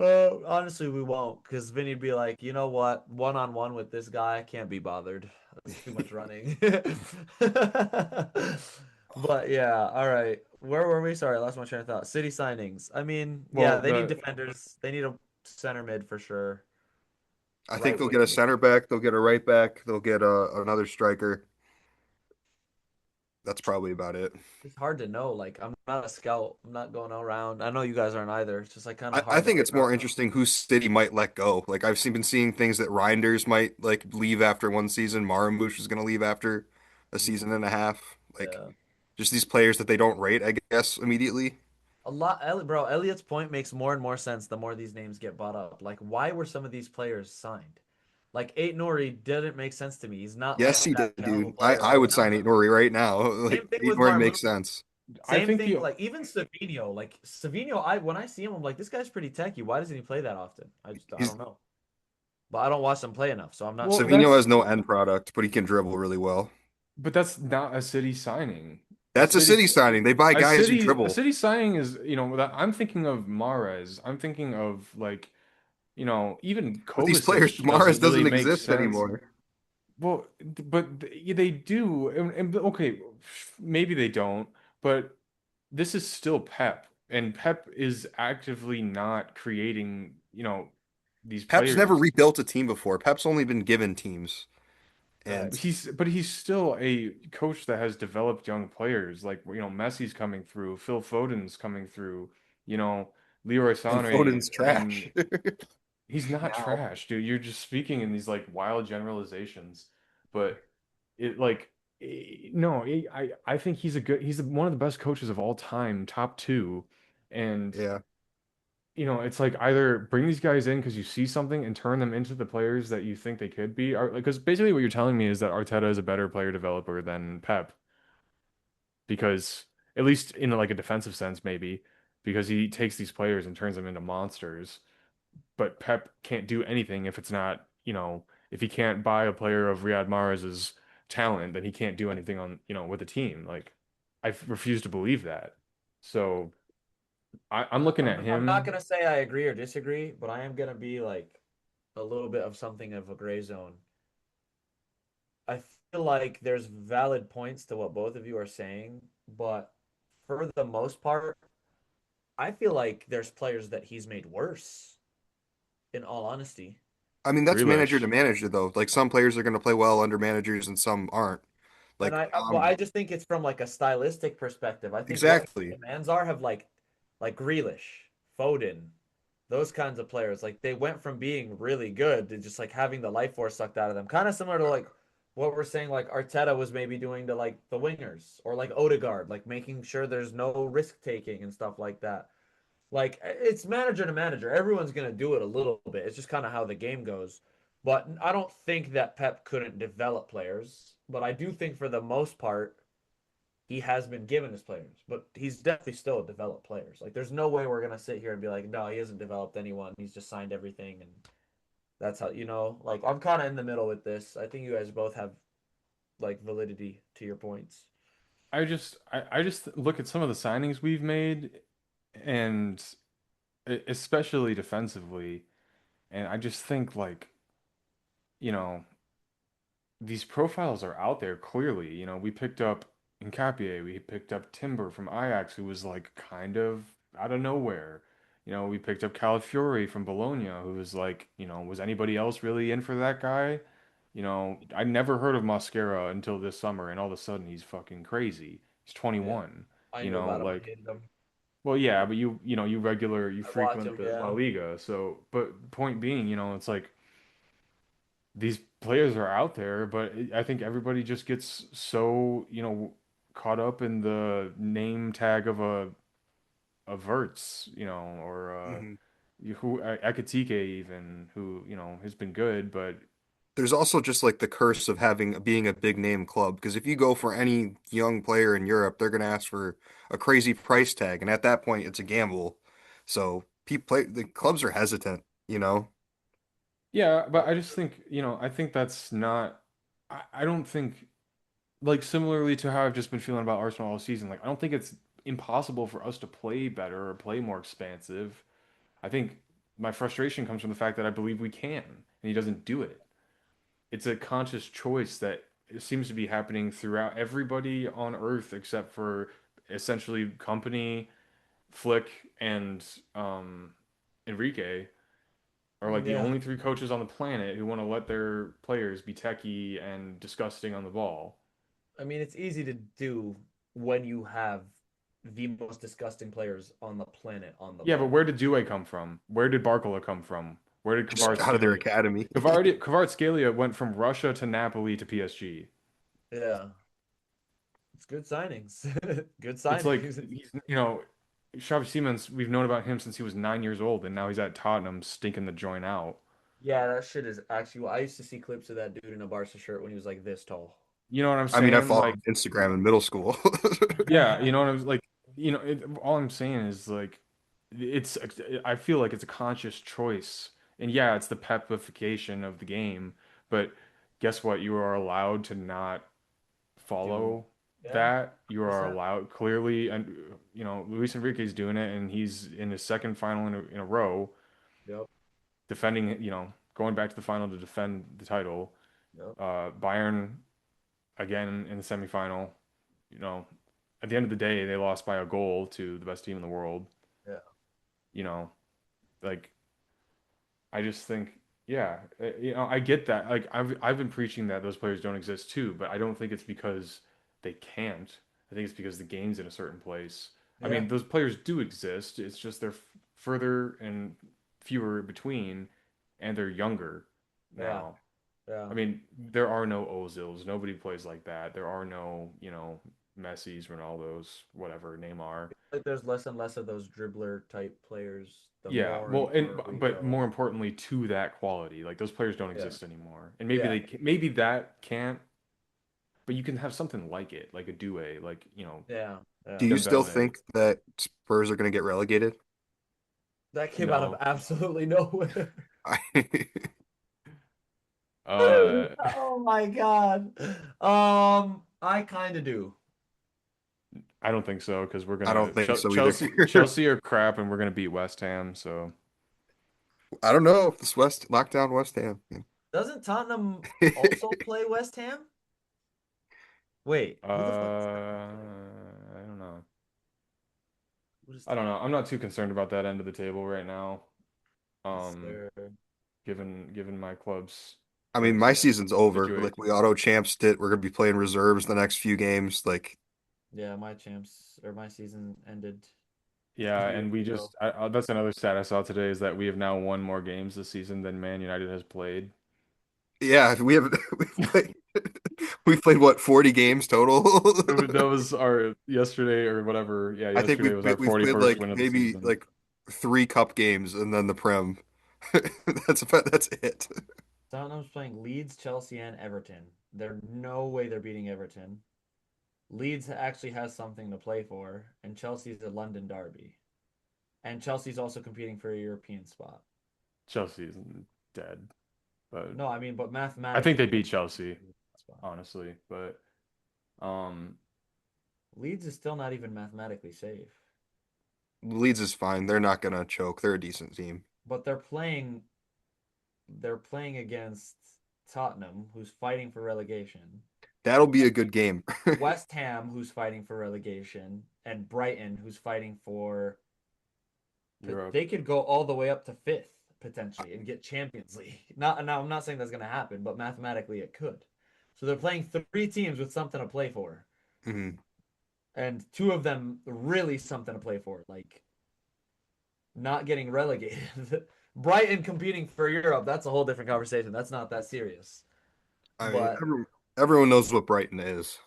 Honestly, we won't, because Vinny'd be like, you know what? One-on-one with this guy, I can't be bothered. That's too much running. But yeah, all right. Where were we? Sorry, I lost my train of thought. City signings. I mean, yeah, well, they need the defenders. They need a center mid for sure. I think Right they'll wing. get a center back, they'll get a right back, they'll get another striker. That's probably about it. It's hard to know. Like, I'm not a scout. I'm not going around. I know you guys aren't either. It's just like kind of I hard to think it's figure more out. interesting who City might let go. Like been seeing things that Reinders might like leave after one season. Maramboush is going to leave after a season and a half. Like Yeah. just these players that they don't rate, I guess, immediately. Bro, Elliot's point makes more and more sense the more these names get brought up. Like, why were some of these players signed? Like, Eight Nori didn't make sense to me. He's not like Yes, he that did, caliber dude. player. I Like, would sign Nori right now. Like same thing with Nori makes Marmoush. sense. I Same think thing, the like even Savino. Like Savino, I when I see him, I'm like, this guy's pretty techy. Why doesn't he play that often? I He's don't know. But I don't watch him play enough, so I'm not well, sure. Savino that's has no end product, but he can dribble really well. but that's not a City signing. A That's a City City signing. They buy guys who a dribble. City signing is, that I'm thinking of Mahrez. I'm thinking of like, even But these players, Kovacic Mahrez doesn't really doesn't make exist sense. anymore. Well, but they do, okay, maybe they don't, but this is still Pep, and Pep is actively not creating, these Pep's never players. rebuilt a team before. Pep's only been given teams. Right. And But he's still a coach that has developed young players. Like, Messi's coming through, Phil Foden's coming through, you know, Leroy and Sané, Foden's trash. and he's not Now, trash, dude. You're just speaking in these like wild generalizations, but it like no, I think he's one of the best coaches of all time, top two, and Yeah. it's like either bring these guys in because you see something and turn them into the players that you think they could be. Or because basically what you're telling me is that Arteta is a better player developer than Pep, because at least in like a defensive sense, maybe because he takes these players and turns them into monsters. But Pep can't do anything if it's not, if he can't buy a player of Riyad Mahrez's talent, then he can't do anything on, with the team. Like, I refuse to believe that. So I'm looking at I'm not him. gonna say I agree or disagree, but I am gonna be like a little bit of something of a gray zone. I feel like there's valid points to what both of you are saying, but for the most part, I feel like there's players that he's made worse, in all honesty. I mean, that's manager to Grealish. manager though. Like some players are going to play well under managers and some aren't. And Like well, I just think it's from like a stylistic perspective. I think what his exactly. demands are have like Grealish, Foden, those kinds of players. Like they went from being really good to just like having the life force sucked out of them. Kind of similar to like what we're saying like Arteta was maybe doing to like the wingers or like Odegaard, like making sure there's no risk taking and stuff like that. Like it's manager to manager. Everyone's gonna do it a little bit. It's just kind of how the game goes. But I don't think that Pep couldn't develop players. But I do think for the most part, he has been given his players. But he's definitely still developed players. Like there's no way we're gonna sit here and be like, no, he hasn't developed anyone. He's just signed everything and that's how like I'm kind of in the middle with this. I think you guys both have like validity to your points. I just look at some of the signings we've made, and especially defensively, and I just think like, you know, these profiles are out there clearly. We picked up Nkapie, we picked up Timber from Ajax, who was like kind of out of nowhere. We picked up Calafiori from Bologna, who was like, was anybody else really in for that guy? I never heard of Mascara until this summer, and all of a sudden he's fucking crazy. He's Yeah, 21. I You knew know, about him. I like, hated him. Well, yeah, but you I watch frequent them, the La yeah. Liga. So, but point being, it's like these players are out there, but I think everybody just gets so, caught up in the name tag of a Verts, or Mhm. who Ekatike even, who, has been good, but There's also just like the curse of having being a big name club because if you go for any young player in Europe, they're going to ask for a crazy price tag, and at that point, it's a gamble. So the clubs are hesitant, you know. yeah, but Yep. I just think, I think that's not, I don't think, like, similarly to how I've just been feeling about Arsenal all season, like, I don't think it's impossible for us to play better or play more expansive. I think my frustration comes from the fact that I believe we can, and he doesn't do it. It's a conscious choice that it seems to be happening throughout everybody on Earth except for essentially Company, Flick, and Enrique are like the Yeah. only three coaches on the planet who want to let their players be techie and disgusting on the ball. I mean, it's easy to do when you have the most disgusting players on the planet on the Yeah, but where ball. did Due come from? Where did Barcola come from? Where did Just out of their Kvaratskhelia? academy. Kvaratskhelia went from Russia to Napoli to PSG. Yeah. It's good signings. Good It's like signings. he's, Xavi Simons, we've known about him since he was 9 years old, and now he's at Tottenham stinking the joint out. Yeah, that shit is actually. I used to see clips of that dude in a Barca shirt when he was like this tall. You know what I'm I mean, I saying? followed Like, him on Instagram in middle school. yeah, you know what I'm like, all I'm saying is like, it's, I feel like it's a conscious choice. And yeah, it's the pepification of the game, but guess what? You are allowed to not Do follow yeah, that. You are 100%. allowed clearly, and Luis Enrique's doing it, and he's in his second final in a row, Yep. defending, going back to the final to defend the title. Yep. Bayern again in the semifinal. You know, at the end of the day, they lost by a goal to the best team in the world. Yeah. You know, like I just think, yeah, I get that. Like I've been preaching that those players don't exist too, but I don't think it's because they can't. I think it's because the game's in a certain place. I Yeah. mean, those players do exist. It's just they're further and fewer between, and they're younger Yeah. now. Yeah. I mean, there are no Ozils. Nobody plays like that. There are no, Messi's, Ronaldo's, whatever, Neymar. Like there's less and less of those dribbler type players the Yeah, more and well, and more we but go. more importantly, to that quality, like those players don't Yeah. exist anymore. And maybe Yeah. maybe that can't, but you can have something like it, like a Due, like Yeah. Do Yeah. you still Dembele. think that Spurs are going to get relegated? That came out of No, absolutely nowhere. I, uh, Oh my God. I kind of do. I don't think so because we're I don't gonna think so either. Chelsea are crap and we're gonna beat West Ham. So I don't know if this West lockdown West Ham. Doesn't Tottenham also play West Ham? Wait, who the fuck is that? I don't know. Who does I don't know. Tottenham? I'm not too concerned about that end of the table right now. Is Um, there? given my club's I mean, current my season's over. situation. Like we auto champs it. We're gonna be playing reserves the next few games. Like Yeah, my champs or my season ended Yeah, 2 years and we ago. just that's another stat I saw today is that we have now won more games this season than Man United has played. yeah, we haven't we've played what 40 games total. That was our yesterday or whatever. Yeah, I think yesterday was our we've played 41st like win of the maybe season. like 3 cup games and then the Prem. That's it. Tottenham's playing Leeds, Chelsea, and Everton. There's no way they're beating Everton. Leeds actually has something to play for, and Chelsea's a London derby. And Chelsea's also competing for a European spot. Chelsea is dead, but No, I mean, but I think mathematically, they they're beat competing for Chelsea, a European spot. honestly. But um, Leeds is still not even mathematically safe, Leeds is fine. They're not gonna choke. They're a decent team. but they're playing against Tottenham, who's fighting for relegation, That'll be a good game. West Ham, who's fighting for relegation, and Brighton, who's fighting for. Europe. They could go all the way up to fifth potentially and get Champions League. Not now. I'm not saying that's going to happen, but mathematically it could. So they're playing three teams with something to play for, Mhm. and two of them really something to play for, like not getting relegated. Brighton competing for Europe, that's a whole different conversation. That's not that serious. I mean, But everyone knows what Brighton is.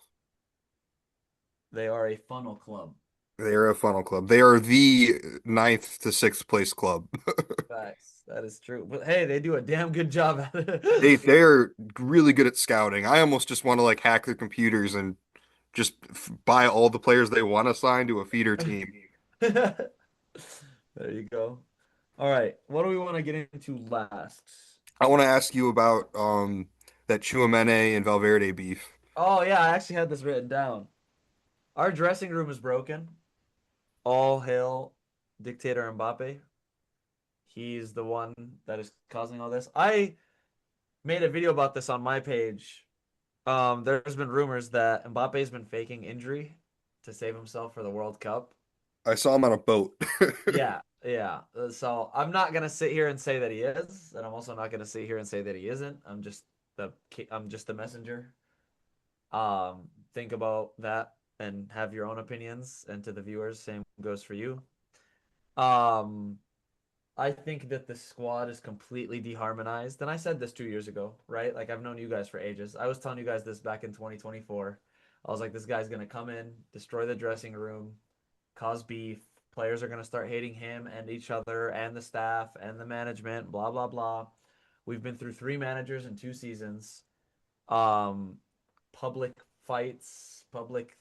they are a funnel club. They are a funnel club. They are the ninth to sixth place club. Facts. That is true. But hey, they do a damn good job at They it. they are really good at scouting. I almost just want to like hack their computers and just buy all the players they want to sign to a feeder team. There you go. All right. What do we want to get into last? I want to ask you about that Tchouaméni and Valverde beef. Oh yeah, I actually had this written down. Our dressing room is broken. All hail dictator Mbappe. He's the one that is causing all this. I made a video about this on my page. There's been rumors that Mbappe's been faking injury to save himself for the World Cup. I saw him on a boat. Yeah, yeah. So I'm not gonna sit here and say that he is, and I'm also not gonna sit here and say that he isn't. I'm just the messenger. Think about that and have your own opinions. And to the viewers, same goes for you. Um, I think that the squad is completely deharmonized. And I said this 2 years ago, right? Like I've known you guys for ages. I was telling you guys this back in 2024. I was like, this guy's gonna come in, destroy the dressing room, cause beef. Players are gonna start hating him and each other and the staff and the management, blah blah blah. We've been through three managers in 2 seasons. Um, public fights, public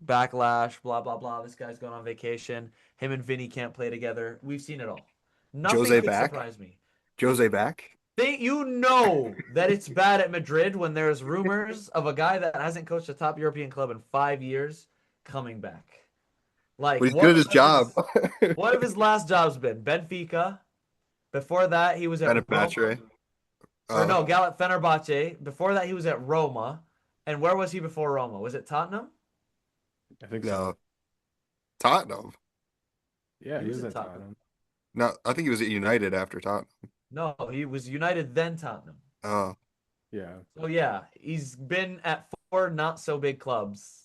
backlash, blah blah blah. This guy's going on vacation. Him and Vinny can't play together. We've seen it all. Nothing Jose could back? surprise me. Jose back? You know that it's bad at Madrid when there's rumors of a guy that hasn't coached a top European club in 5 years coming back. But Like he's good at his job. what have his last jobs been? Benfica. Before that, he was at Roma. Fenerbahce. Or Uh, no, Galatasaray Fenerbahce. Before that, he was at Roma. And where was he before Roma? Was it Tottenham? I think so. no, Tottenham. Yeah, He he was was at at Tottenham. Tottenham. No, I think he was at United after Tottenham. No, he was United then Tottenham. Oh, Yeah. So yeah, he's been at four not so big clubs,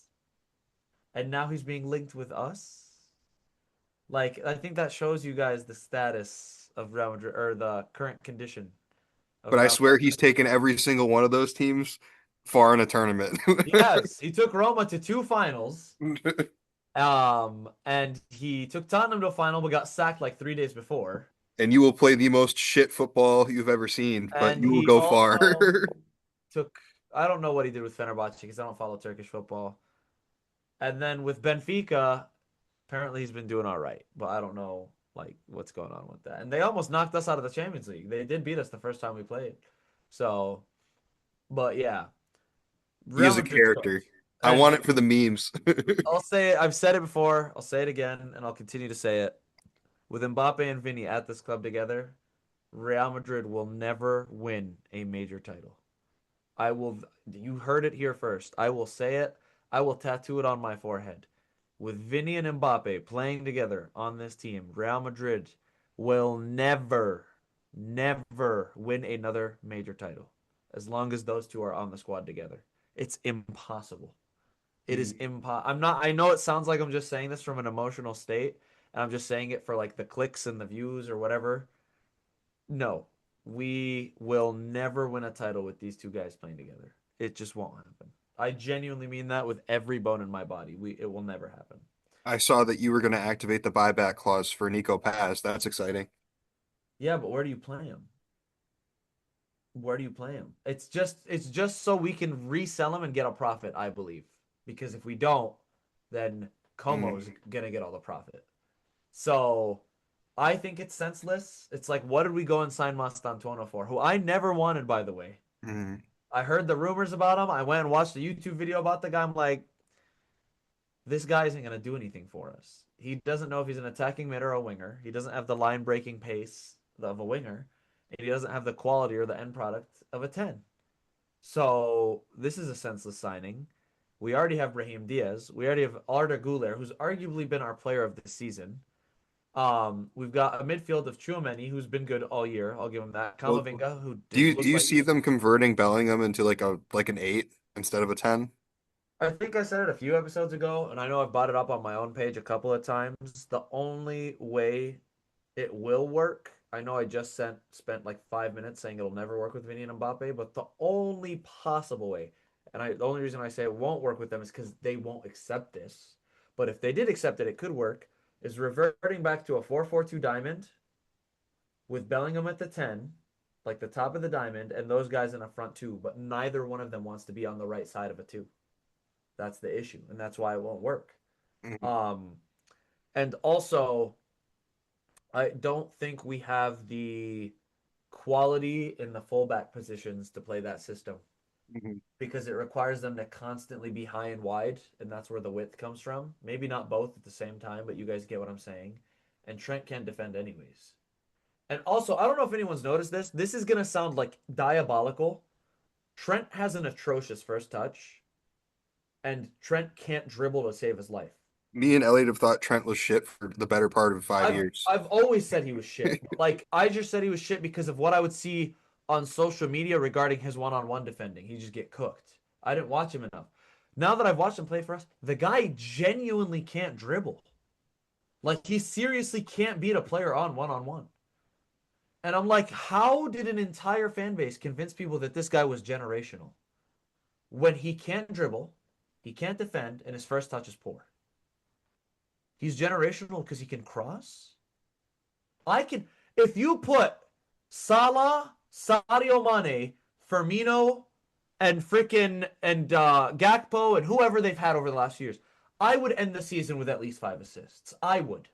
and now he's being linked with us. Like I think that shows you guys the status of Real Madrid or the current condition of but I Real swear he's Madrid. taken every single one of those teams far in a tournament. Yes, he took Roma to two finals. And he took Tottenham to a final, but got sacked like 3 days before. And you will play the most shit football you've ever seen, but And you will he go far. also took, I don't know what he did with Fenerbahce because I don't follow Turkish football. And then with Benfica, apparently he's been doing all right, but I don't know like what's going on with that. And they almost knocked us out of the Champions League. They did beat us the first time we played. So, but yeah, He Real is a Madrid's character. cooked. I And want it for the memes. I'll say it, I've said it before, I'll say it again, and I'll continue to say it. With Mbappe and Vinny at this club together, Real Madrid will never win a major title. I will, you heard it here first. I will say it. I will tattoo it on my forehead. With Vinny and Mbappe playing together on this team, Real Madrid will never, never win another major title as long as those two are on the squad together. It's impossible. It is impossible. I'm not, I know it sounds like I'm just saying this from an emotional state, and I'm just saying it for like the clicks and the views or whatever. No, we will never win a title with these two guys playing together. It just won't happen. I genuinely mean that with every bone in my body. It will never happen. I saw that you were going to activate the buyback clause for Nico Paz. That's exciting. Yeah, but where do you play him? Where do you play him? It's just so we can resell him and get a profit, I believe. Because if we don't, then Como's gonna get all the profit. So I think it's senseless. It's like, what did we go and sign Mastantuono for? Who I never wanted, by the way. Mm. I heard the rumors about him. I went and watched a YouTube video about the guy. I'm like, this guy isn't gonna do anything for us. He doesn't know if he's an attacking mid or a winger. He doesn't have the line breaking pace of a winger. And he doesn't have the quality or the end product of a 10. So this is a senseless signing. We already have Raheem Diaz. We already have Arda Güler, who's arguably been our player of the season. We've got a midfield of Tchouaméni, who's been good all year. I'll give him that. Well, Camavinga, who do you looks do you like see them converting Bellingham into like an 8 instead of a 10? I think I said it a few episodes ago, and I know I've brought it up on my own page a couple of times. The only way it will work, I know I just spent like 5 minutes saying it'll never work with Vinny and Mbappe, but the only possible way, the only reason I say it won't work with them is because they won't accept this. But if they did accept it, it could work, is reverting back to a 4-4-2 diamond with Bellingham at the 10, like the top of the diamond, and those guys in the front two, but neither one of them wants to be on the right side of a two. That's the issue, and that's why it won't work. Mhm. And also, I don't think we have the quality in the fullback positions to play that system Mhm. because it requires them to constantly be high and wide, and that's where the width comes from. Maybe not both at the same time, but you guys get what I'm saying. And Trent can't defend anyways. And also, I don't know if anyone's noticed this. This is gonna sound like diabolical. Trent has an atrocious first touch, and Trent can't dribble to save his life. Me and Elliot have thought Trent was shit for the better part of 5 years. I've always said he was shit. But like I just said he was shit because of what I would see on social media regarding his one-on-one defending. He just get cooked. I didn't watch him enough. Now that I've watched him play for us, the guy genuinely can't dribble. Like he seriously can't beat a player on one-on-one. And I'm like, how did an entire fan base convince people that this guy was generational when he can't dribble, he can't defend, and his first touch is poor? He's generational because he can cross. I can, if you put Salah, Sadio Mane, Firmino, and Gakpo and whoever they've had over the last few years, I would end the season with at least 5 assists. I would.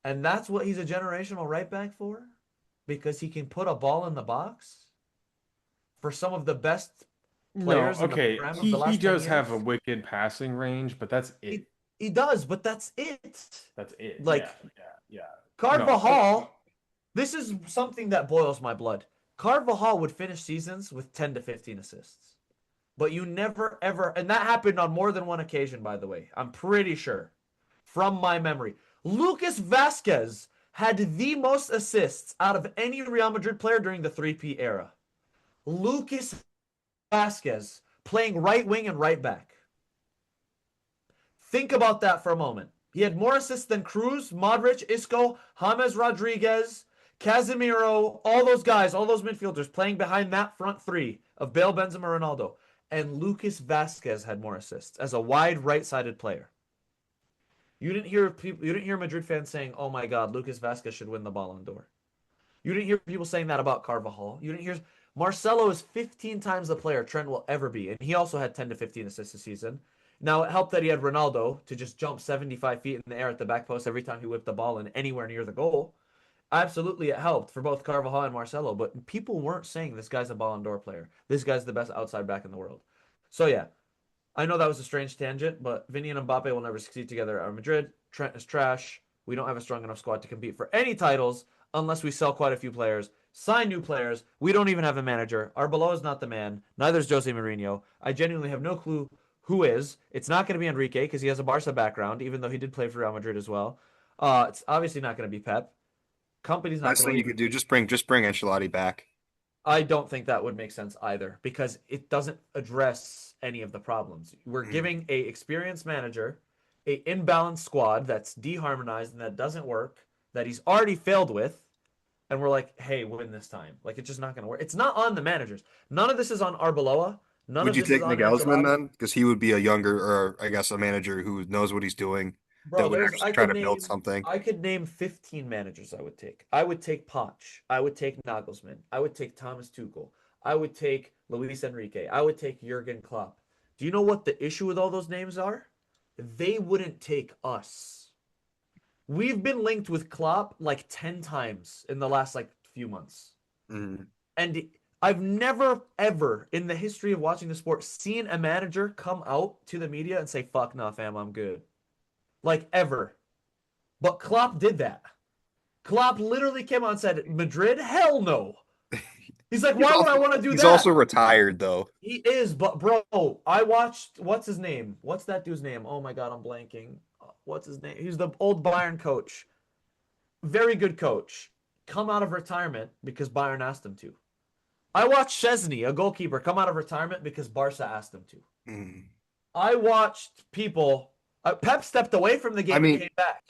And that's what he's a generational right back for? Because he can put a ball in the box for some of the best No, players in the okay. Prem of the He last 10 does have a years. wicked passing range, but that's He, it. he does, but that's it. That's it. Like, Yeah. No, Carvajal, this is something that boils my blood. Carvajal would finish seasons with 10 to 15 assists. But you never, ever, and that happened on more than one occasion, by the way. I'm pretty sure, from my memory. Lucas Vasquez had the most assists out of any Real Madrid player during the 3P era. Lucas Vasquez playing right wing and right back. Think about that for a moment. He had more assists than Cruz, Modric, Isco, James Rodriguez, Casemiro, all those guys, all those midfielders playing behind that front three of Bale, Benzema, Ronaldo. And Lucas Vasquez had more assists as a wide right-sided player. You didn't hear Madrid fans saying, "Oh my God, Lucas Vasquez should win the Ballon d'Or." You didn't hear people saying that about Carvajal. You didn't hear Marcelo is 15 times the player Trent will ever be, and he also had 10 to 15 assists a season. Now it helped that he had Ronaldo to just jump 75 feet in the air at the back post every time he whipped the ball in anywhere near the goal. Absolutely, it helped for both Carvajal and Marcelo, but people weren't saying this guy's a Ballon d'Or player. This guy's the best outside back in the world. So yeah, I know that was a strange tangent, but Vinny and Mbappe will never succeed together at Madrid. Trent is trash. We don't have a strong enough squad to compete for any titles unless we sell quite a few players, sign new players. We don't even have a manager. Arbeloa is not the man. Neither is Jose Mourinho. I genuinely have no clue who is. It's not going to be Enrique because he has a Barca background, even though he did play for Real Madrid as well. It's obviously not going to be Pep. Company's not Best going thing to you leave. could do, just bring Ancelotti back. I don't think that would make sense either because it doesn't address any of the problems. We're Mhm. giving a experienced manager a imbalanced squad that's deharmonized and that doesn't work, that he's already failed with, and we're like, hey, win this time. Like it's just not going to work. It's not on the managers. None of this is on Arbeloa. None Would of you this is take on Nagelsmann Ancelotti. then? Because he would be a younger, or I guess a manager who knows what he's doing, that Bro, would there's actually try to build something. I could name 15 managers I would take. I would take Poch. I would take Nagelsmann. I would take Thomas Tuchel. I would take Luis Enrique. I would take Jurgen Klopp. Do you know what the issue with all those names are? They wouldn't take us. We've been linked with Klopp like 10 times in the last like few months. Mhm. And I've never ever in the history of watching the sport seen a manager come out to the media and say, "Fuck no, fam, I'm good." Like ever. But Klopp did that. Klopp literally came out and said, Madrid? Hell no. He's like, He's why would I also want to do he's also that? retired though. He is, but bro, I watched, what's his name? What's that dude's name? Oh my God, I'm blanking. What's his name? He's the old Bayern coach. Very good coach. Come out of retirement because Bayern asked him to. I watched Chesney, a goalkeeper, come out of retirement because Barca asked him to. Mm. I watched people. Pep stepped away from the I game and mean, came back.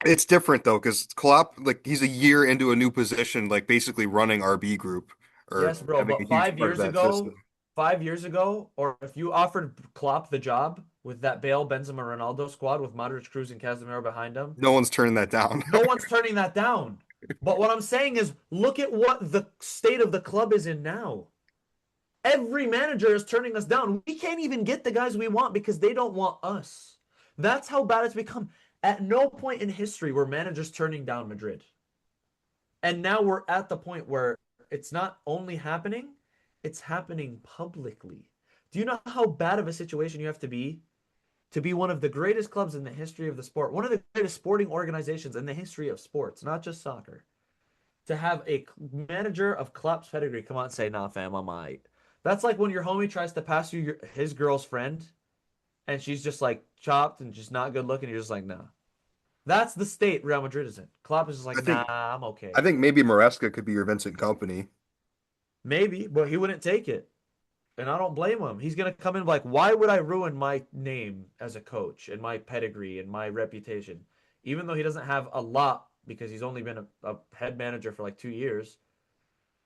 it's different though, because Klopp, like, he's a year into a new position, like basically running RB group or Yes, bro. having a But huge part of that system. 5 years ago, or if you offered Klopp the job with that Bale, Benzema, Ronaldo squad with Modric, Cruz, and Casemiro behind him, No one's turning that down. no one's turning that down. But what I'm saying is, look at what the state of the club is in now. Every manager is turning us down. We can't even get the guys we want because they don't want us. That's how bad it's become. At no point in history were managers turning down Madrid. And now we're at the point where it's not only happening, it's happening publicly. Do you know how bad of a situation you have to be one of the greatest clubs in the history of the sport, one of the greatest sporting organizations in the history of sports, not just soccer, to have a manager of Klopp's pedigree come out and say, "Nah, fam, I'm alright." That's like when your homie tries to pass you his girl's friend, and she's just like chopped and just not good looking. You're just like, "Nah." That's the state Real Madrid is in. Klopp is just I like, "Nah, think I'm I okay." think maybe Maresca could be your Vincent Company. Maybe, but he wouldn't take it. And I don't blame him. He's gonna come in like, why would I ruin my name as a coach and my pedigree and my reputation? Even though he doesn't have a lot because he's only been a head manager for like 2 years.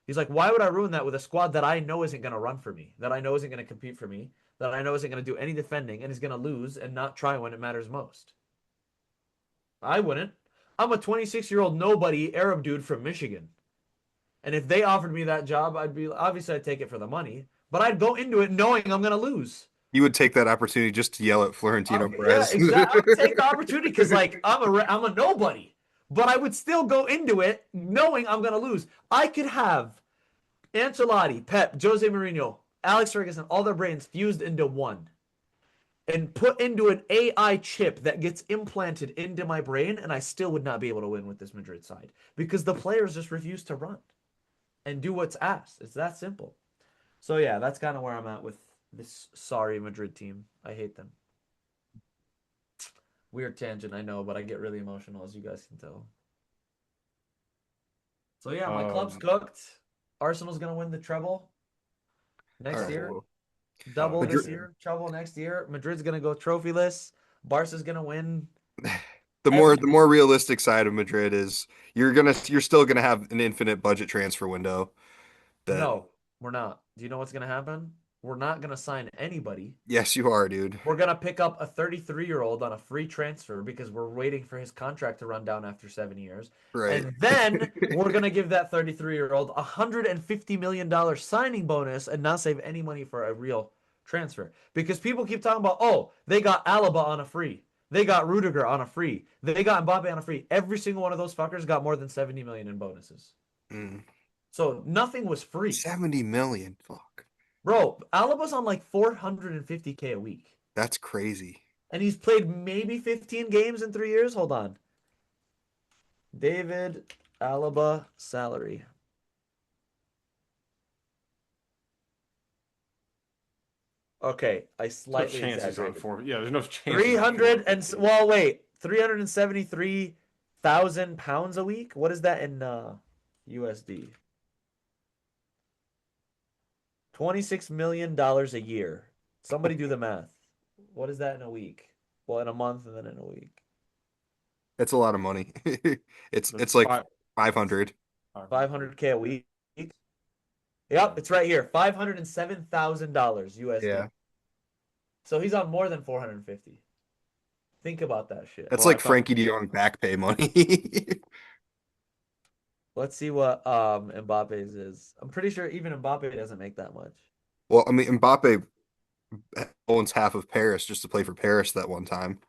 He's like, why would I ruin that with a squad that I know isn't gonna run for me, that I know isn't gonna compete for me, that I know isn't gonna do any defending and is gonna lose and not try when it matters most? I wouldn't. I'm a 26-year-old nobody Arab dude from Michigan. And if they offered me that job, I'd be obviously I'd take it for the money, but I'd go into it knowing I'm gonna lose. You would take that opportunity just to yell at Florentino Yeah, Perez. exactly. I would take the opportunity because like I'm a nobody, but I would still go into it knowing I'm gonna lose. I could have Ancelotti, Pep, Jose Mourinho, Alex Ferguson, all their brains fused into one and put into an AI chip that gets implanted into my brain, and I still would not be able to win with this Madrid side because the players just refuse to run and do what's asked. It's that simple. So yeah, that's kind of where I'm at with this sorry Madrid team. I hate them. Weird tangent, I know, but I get really emotional as you guys can tell. So yeah, my club's Um, cooked. Arsenal's gonna win the treble All next right, year. well, Double oh, this Madrid, yeah. year, treble next year. Madrid's gonna go trophyless. Barca's gonna win the everything. more realistic side of Madrid is you're still gonna have an infinite budget transfer window that No, we're not. Do you know what's gonna happen? We're not gonna sign anybody. yes you are, dude. We're gonna pick up a 33-year-old on a free transfer because we're waiting for his contract to run down after 7 years. Right. And then we're gonna give that 33-year-old $150 million signing bonus and not save any money for a real transfer. Because people keep talking about, oh, they got Alaba on a free. They got Rudiger on a free. They got Mbappe on a free. Every single one of those fuckers got more than 70 million in bonuses. Mm. So nothing was free. 70 million. Fuck. Bro, Alaba's on like 450K a week. That's crazy. And he's played maybe 15 games in 3 years. Hold on. David Alaba salary. Okay, I There's no slightly chance he's on exaggerated. four. Yeah, there's no chance he's on 300 and 450. well, wait, 373,000 pounds a week. What is that in USD? $26 million a year. Somebody do the math. What is that in a week? Well, in a month and then in a week. It's a lot of money. It's So it's like five, 500. 500K a week. Yep, it's right here. $507,000 USD. Yeah. So he's on more than 450. Think about that shit. That's well, I like thought Frankie de Jong back pay money. Let's see what Mbappe's is. I'm pretty sure even Mbappe doesn't make that much. Well, I mean, Mbappe owns half of Paris just to play for Paris that one time.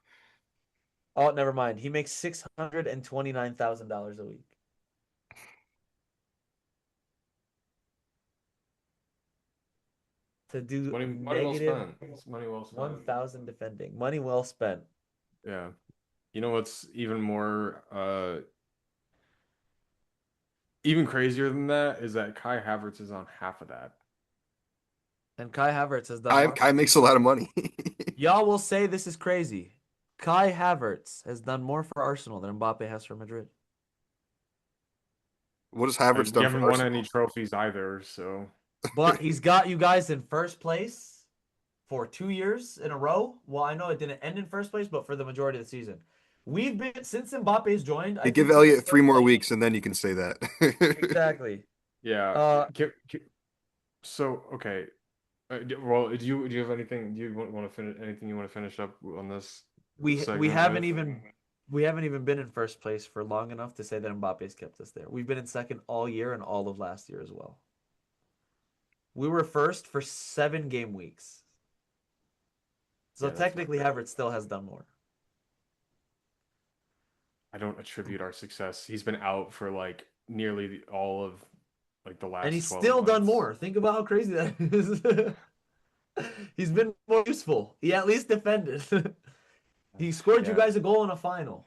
Oh, never mind. He makes $629,000 a week to do money well negative spent. It's money well spent. 1,000 defending. Money well spent. Yeah. You know what's even more even crazier than that is that Kai Havertz is on half of that. And Kai Havertz has done Kai, more. Kai makes a lot of money. Y'all will say this is crazy. Kai Havertz has done more for Arsenal than Mbappe has for Madrid. What has I Havertz mean, we done haven't for won Arsenal? any trophies either, so But he's got you guys in first place for 2 years in a row. Well, I know it didn't end in first place, but for the majority of the season. We've been since Mbappe's joined, You I give think we've Elliott still 3 more like weeks and then you can say that. exactly. Yeah. Uh So okay. Well, do you have anything? Do you want to finish anything you want to finish up on this we segment haven't with? even we haven't even been in first place for long enough to say that Mbappe's kept us there. We've been in second all year and all of last year as well. We were first for 7 game weeks. So Yeah, that's not technically great. Havertz still has done more. I don't attribute our success. He's been out for like nearly all of like the And last he's 12 still done months. more. Think about how crazy that is. He's been more useful. He at least defended. He scored you Yeah. guys a goal in a final,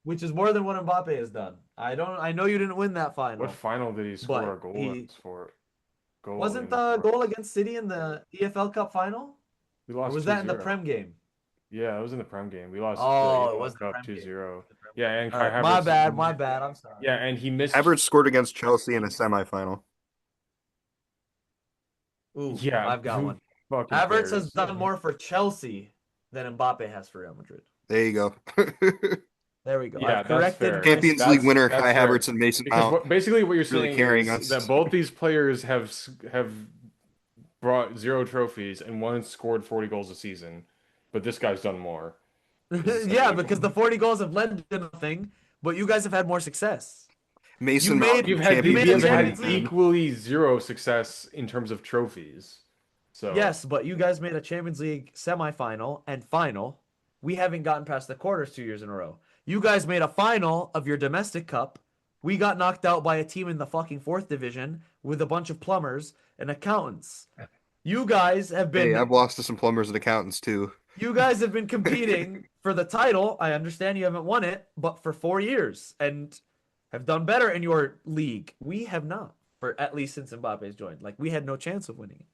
which is more than what Mbappe has done. I know you didn't win that What final, final did he score but a goal he for? Goal wasn't in the for goal us? against City in the EFL Cup final? We Or lost was that in the 2-0. Prem game? Yeah, it was in the Prem game. We lost the Oh, it EFL was the Cup Prem game. 2-0. The Prem Yeah, game. and All Kai right, my Havertz. bad, my bad. I'm sorry. Yeah, and he missed. Havertz scored against Chelsea in a semifinal. Ooh, Yeah, I've got who one. fucking Havertz has cares? done more for Chelsea than Mbappe has for Real Madrid. There you go. There we go. Yeah, I've that's corrected fair. my Champions League mistake. winner That's Kai fair. Havertz and Mason Because Mount basically what you're really saying carrying is us. that both these players have brought 0 trophies and one scored 40 goals a season, but this guy's done more. Is Yeah, essentially because the 40 goals have led to nothing, but you guys have had more success. You Mason Mount made in you've had you Champions made we a have League had Champions winning team. League. equally zero success in terms of trophies. So Yes, but you guys made a Champions League semifinal and final. We haven't gotten past the quarters 2 years in a row. You guys made a final of your domestic cup. We got knocked out by a team in the fucking fourth division with a bunch of plumbers and accountants. You guys have Hey, been I've lost to some plumbers and accountants too. you guys have been competing for the title. I understand you haven't won it, but for 4 years and have done better in your league. We have not, for at least since Mbappe's joined. Like we had no chance of winning it.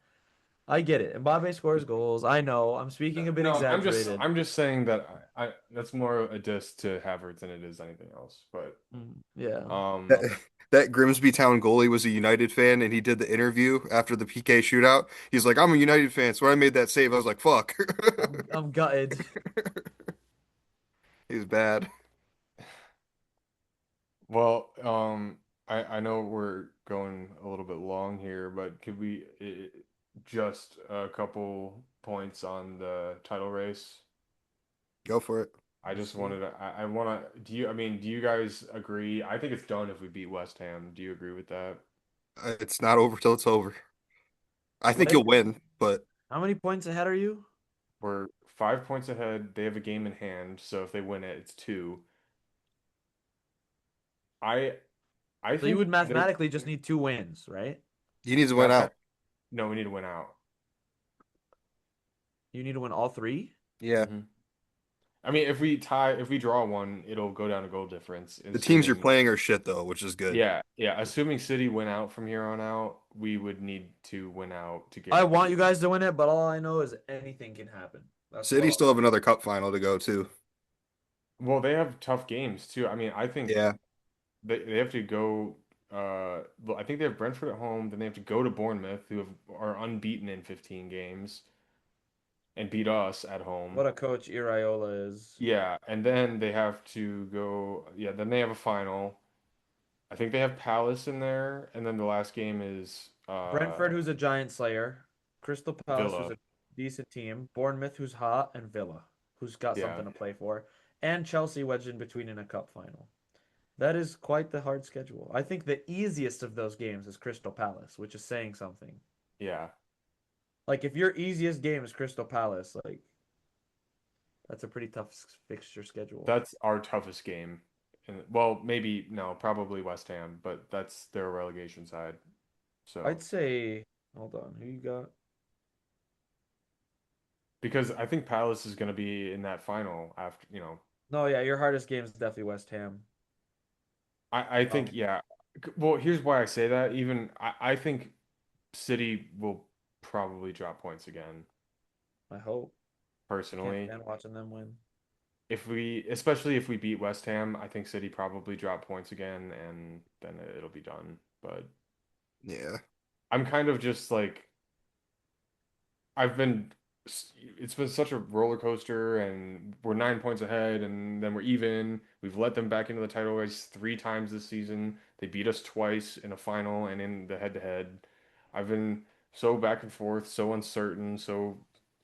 I get it. Mbappe scores goals. I know. I'm speaking a bit no, exaggerated. I'm just saying that I that's more a diss to Havertz than it is anything else. But Yeah. um That, that Grimsby Town goalie was a United fan, and he did the interview after the PK shootout. He's like, "I'm a United fan, so when I made that save, I was like, fuck." I'm gutted. He's bad. well, I know we're going a little bit long here, but could we just a couple points on the title race? Go for it. I Let's just see. wanted to I want to do you I mean, do you guys agree? I think it's done if we beat West Ham. Do you agree with that? It's not over till it's over. I think Wait, you'll win, but how many points ahead are you? We're 5 points ahead. They have a game in hand, so if they win it, it's two. I I So you would think they mathematically just need 2 wins, right? you need to win that out. no, we need to win out. You need to win all three. Yeah. hmm I mean, if we draw one, it'll go down to goal difference. The teams you're Assuming, playing are shit though, which is good. yeah, assuming City win out from here on out, we would need to win out to I want guarantee. you guys to win it, but all I know is anything can happen. That's City all. still have another cup final to go to. Well, they have tough games too. I mean, I think Yeah. they have to go. Well, I think they have Brentford at home. Then they have to go to Bournemouth, are unbeaten in 15 games, and beat us at home. What a coach Iriola is. Yeah, and then they have to go. Yeah, then they have a final. I think they have Palace in there, and then the last game is Brentford, who's a giant slayer. Crystal Palace, who's Villa. a decent team. Bournemouth, who's hot, and Villa, who's got Yeah, something to play for. And Chelsea wedged in between in a cup final. That is quite the hard schedule. I think the easiest of those games is Crystal Palace, which is saying something. yeah. Like if your easiest game is Crystal Palace, like that's a pretty tough fixture schedule. That's our toughest game. And well, maybe no, probably West Ham, but that's their relegation side. So I'd say, hold on, who you got? because I think Palace is going to be in that final after, No, yeah, your hardest game is definitely West Ham. I think Um, yeah. Well, here's why I say that. Even I think City will probably drop points again, I hope. Can't personally. stand watching them win. Especially if we beat West Ham, I think City probably drop points again, and then it'll be done. But Yeah. I'm kind of just like I've been it's been such a roller coaster, and we're 9 points ahead, and then we're even. We've let them back into the title race 3 times this season. They beat us twice in a final and in the head-to-head. I've been so back and forth, so uncertain, so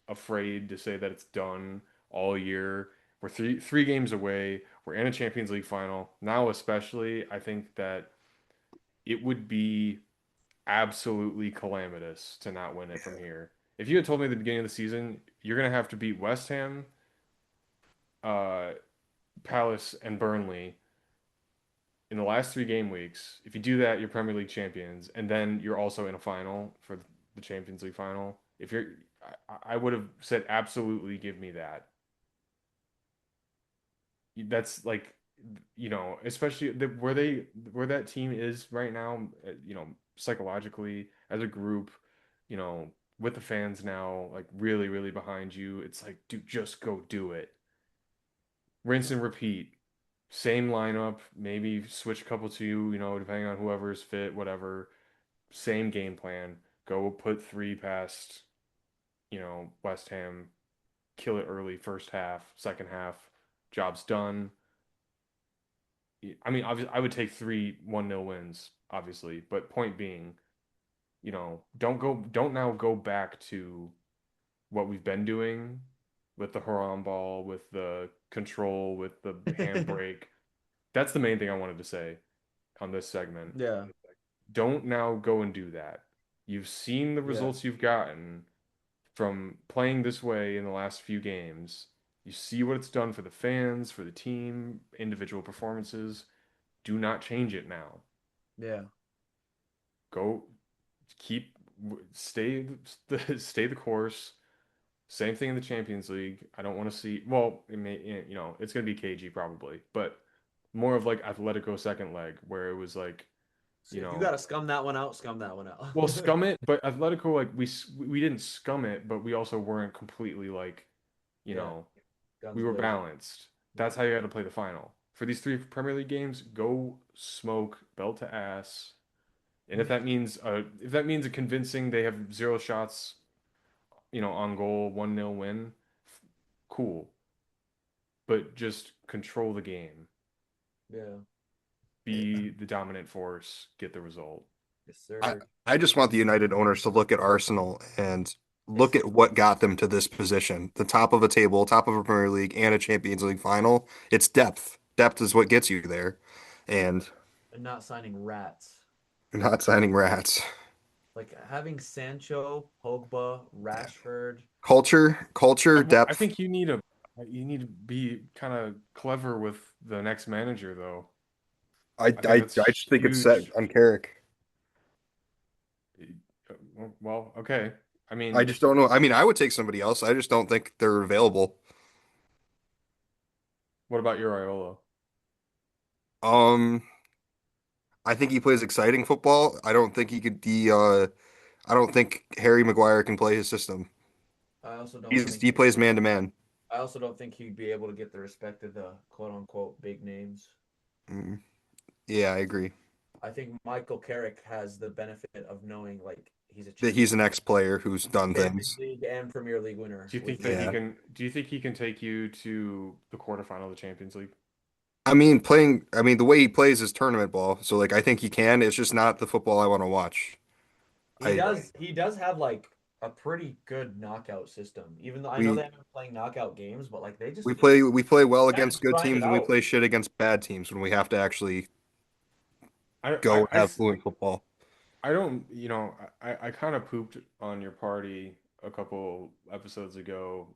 afraid to say that it's done all year. We're three games away. We're in a Champions League final. Now, especially, I think that it would be absolutely calamitous to not win it from here. If you had told me at the beginning of the season, you're gonna have to beat West Ham, uh, Palace, and Burnley in the last 3 game weeks. If you do that, you're Premier League champions, and then you're also in a final for the Champions League final. If you're, I would have said absolutely give me that. That's like, especially where that team is right now, psychologically as a group, you know, with the fans now, like really, really behind you. It's like, dude, just go do it. Rinse and repeat. Same lineup, maybe switch a couple to depending on whoever's fit, whatever. Same game plan. Go put three past, West Ham, kill it early, first half, second half, job's done. I mean, obviously, I would take three 1-0 wins, obviously, but point being, don't now go back to what we've been doing with the Haram ball, with the control, with the handbrake. That's the main thing I wanted to say on this segment. Yeah, Don't now go and do that. You've seen the yeah, results you've gotten from playing this way in the last few games. You see what it's done for the fans, for the team, individual performances. Do not change it now. yeah. Go keep stay stay the course. Same thing in the Champions League. I don't want to see, well, it's going to be KG probably, but more of like Atletico second leg where it was like, So you if you know, gotta scum that one out, scum that one out. well, scum it, but Atletico, like we didn't scum it, but we also weren't completely like, you Yeah, know, we guns were blazing. balanced. Yeah, That's how you got to play the final. For these 3 Premier League games, go smoke belt to ass. And if that means a convincing they have 0 shots, on goal, 1-0 win, cool. But just control the game. yeah. Yeah. Be the dominant force, get the result. Yes, I sir. I just want the United owners to look at Arsenal and look Yes. at what got them to this position. The top of a table, top of a Premier League and a Champions League final. It's depth. Depth is what gets you there. And And not signing rats. you're not signing rats. Like having Sancho, Pogba, Rashford. Culture, I depth. think you need to be kind of clever with the next manager, though. I I think I that's I just think it's set huge. on Carrick. Well, okay. I I mean, just don't know. I mean, I would take somebody else. I just don't think they're available. what about your Iola? Um, I think he plays exciting football. I don't think he could be I don't think Harry Maguire can play his system. I also don't think He plays man to man. I also don't think he'd be able to get the respect of the quote unquote big names. Mm, yeah, I agree. I think Michael Carrick has the benefit of knowing like he's a That champion, he's an ex-player who's done Champions things. League and Premier League winner Do you with think that he Yeah. United. can? Do you think he can take you to the quarterfinal of the Champions League? I mean the way he plays is tournament ball. So like I think he can. It's just not the football I want to watch. He I does he does have like a pretty good knockout system. Even though I know they we haven't been playing knockout games, but like we play well they haven't against good grinded teams and we out. play shit against bad teams when we have to actually I I go and I, have s- fluent football. I don't. I kind of pooped on your party a couple episodes ago.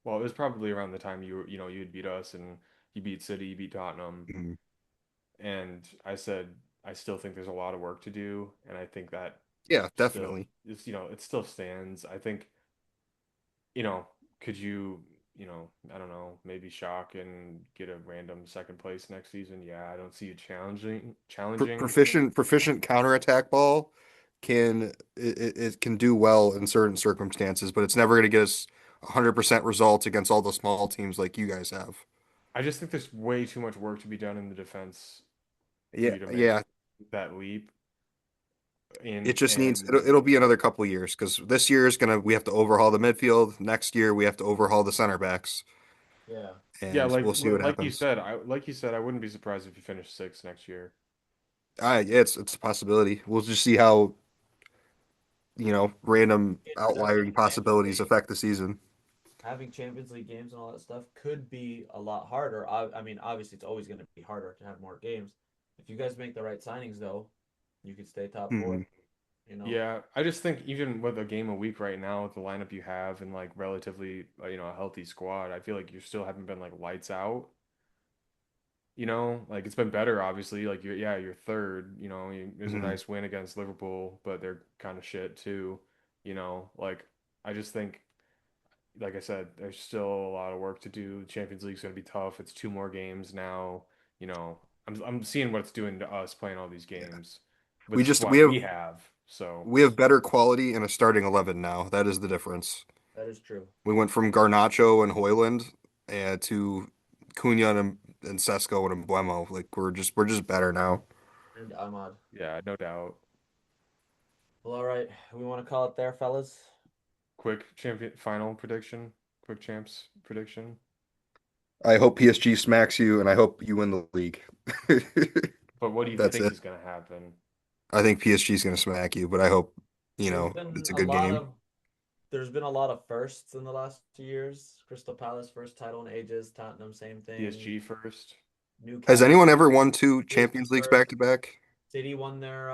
Well, it was probably around the time you'd beat us and you beat City, you beat Tottenham, Mhm. and I said I still think there's a lot of work to do, and I think that Yeah, still definitely. is, it still stands. I think, you know, could you, I don't know, maybe shock and get a random second place next season? Yeah, I don't see it challenging. Proficient counterattack ball it can do well in certain circumstances, but it's never going to get us 100% results against all the small teams like you guys have. I just think there's way too much work to be done in the defense for Yeah, you to make yeah. that leap. It in just needs and it'll be another couple years because this year is gonna we have to overhaul the midfield. Next year we have to overhaul the center backs, Yeah. yeah, and we'll see what happens. like you said, I wouldn't be surprised if you finish sixth next year. Yeah, it's a possibility. We'll just see how, random Especially outlier in Champions possibilities League. affect the season. Having Champions League games and all that stuff could be a lot harder. I mean, obviously, it's always going to be harder to have more games. If you guys make the right signings, though, you could stay top Hmm. four. You know, Yeah, I just think even with a game a week right now, with the lineup you have and like relatively, a healthy squad, I feel like you still haven't been like lights out. Like it's been better, obviously. Like you're third. There's a Hmm. nice win against Liverpool, but they're kind of shit too. Like I just think, like I said, there's still a lot of work to do. The Champions League's gonna be tough. It's two more games now. You know, I'm seeing what it's doing to us playing all these Yeah. games with We the just squad we have. So. we have better quality in a starting 11 now. That is the difference. that is true. We went from Garnacho and Hoyland to Cunha and Sesko and Embuemo. Like we're just better now. And Ahmad. Yeah, no doubt. Well, all right. We want to call it there, fellas. Quick champion final prediction. Quick champs prediction. I hope PSG smacks you, and I hope you win the league. But what do you That's think it. is going to happen? I think PSG is going to smack you, but I hope, There's been it's a a good lot game. of there's been a lot of firsts in the last 2 years. Crystal Palace first title in ages. Tottenham same thing. PSG first. Has Newcastle anyone ever won two City Champions Leagues back first. to back? City won their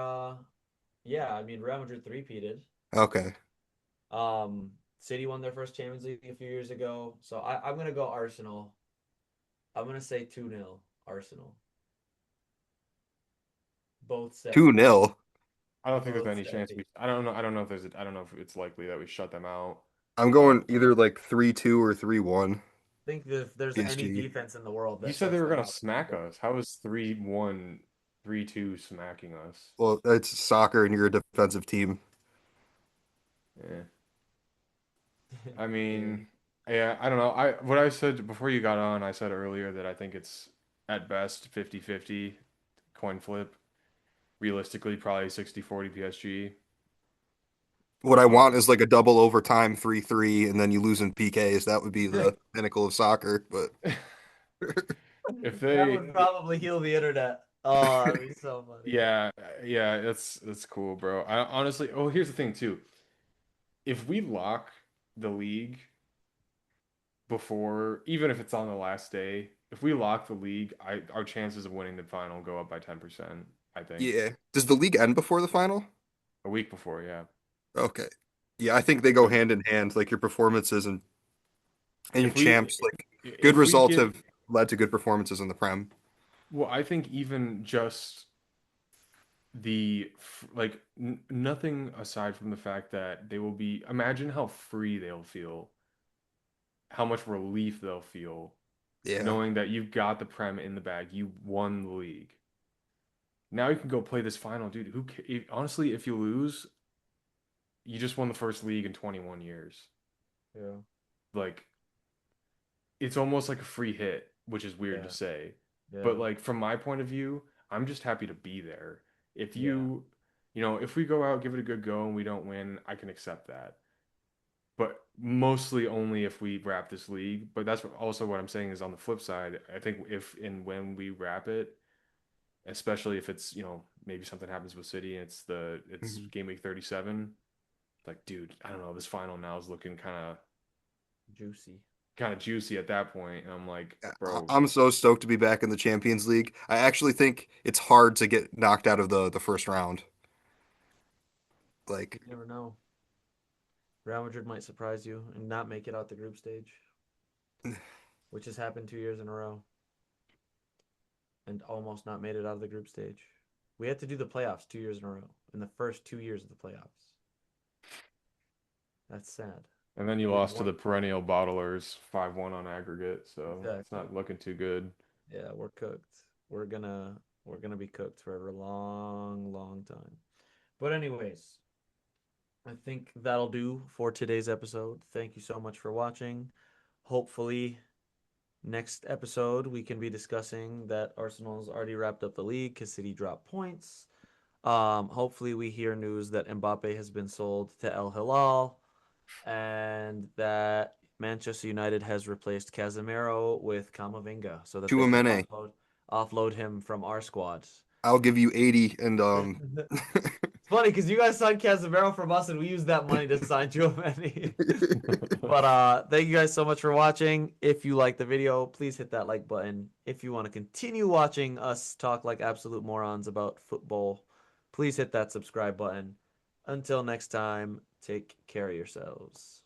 yeah, I mean Real Madrid three-peated. Okay. City won their first Champions League a few years ago. So I'm gonna go Arsenal. I'm gonna say 2-0 Arsenal. Both set 2 pieces. nil. I don't think there's Both any set chance pieces. we. I don't know. I don't know if there's. I don't know if it's likely that we shut them out. I'm Uh, going either like 3-2 or 3-1 I think that if there's any PSG. defense in the world you that said they shuts were them gonna out, smack us. How is 3-1, 3-2 smacking us? Well, it's soccer and you're a defensive team. Yeah. I yeah. mean, yeah. I don't know. What I said before you got on, I said earlier that I think it's at best 50-50 coin flip. Realistically, probably 60-40 PSG. What I want Um, is like a double overtime 3-3 and then you lose in PKs. That would be the pinnacle of soccer, but if That they, would probably heal the internet. Oh, that'd be so funny. yeah, yeah, that's cool, bro. I honestly, oh, here's the thing too. If we lock the league before, even if it's on the last day, if we lock the league, our chances of winning the final go up by 10%, I think. yeah. Does the league end before the final? A week before, yeah. Okay. Yeah, I think they go Because hand in hand, like your performances and your if we champs, like good if we results get, have led to good performances in the Prem. well, I think even just like n nothing aside from the fact that they will be, imagine how free they'll feel, how much relief they'll feel Yeah. knowing that you've got the Prem in the bag, you won the league. Now you can go play this final, dude. Honestly, if you lose, you just won the first league in 21 years. Yeah. Like it's almost like a free hit, which is weird to Yeah. say. But Yeah. like from my point of view, I'm just happy to be there. If Yeah. if we go out, give it a good go and we don't win, I can accept that. But mostly only if we wrap this league. But that's also what I'm saying is on the flip side, I think if and when we wrap it, especially if it's, maybe something happens with City and it's Mhm. game week 37. Like, dude, I don't know, this final now is looking Juicy. kind of juicy at that point. And I'm like, bro, I'm so stoked to be back in the Champions League. I actually think it's hard to get knocked out of the first round. You Like, never know. Real Madrid might surprise you and not make it out the group stage, which has happened 2 years in a row, and almost not made it out of the group stage. We had to do the playoffs 2 years in a row in the first 2 years of the playoffs. That's sad. and then you We've lost to won the perennial bottlers 5-1 on aggregate, so it's exactly. not looking too good. Yeah, we're cooked. We're gonna be cooked for a long, long time. But anyways, I think that'll do for today's episode. Thank you so much for watching. Hopefully, next episode we can be discussing that Arsenal's already wrapped up the league because City dropped points. Hopefully we hear news that Mbappe has been sold to El Hilal and that Manchester United has replaced Casemiro with Camavinga so that they can Chouameni. offload him from our squad. I'll give you 80 and It's funny because you guys signed Casemiro from us and we used that money to sign Giovanni. But thank you guys so much for watching. If you like the video, please hit that like button. If you want to continue watching us talk like absolute morons about football, please hit that subscribe button. Until next time, take care of yourselves.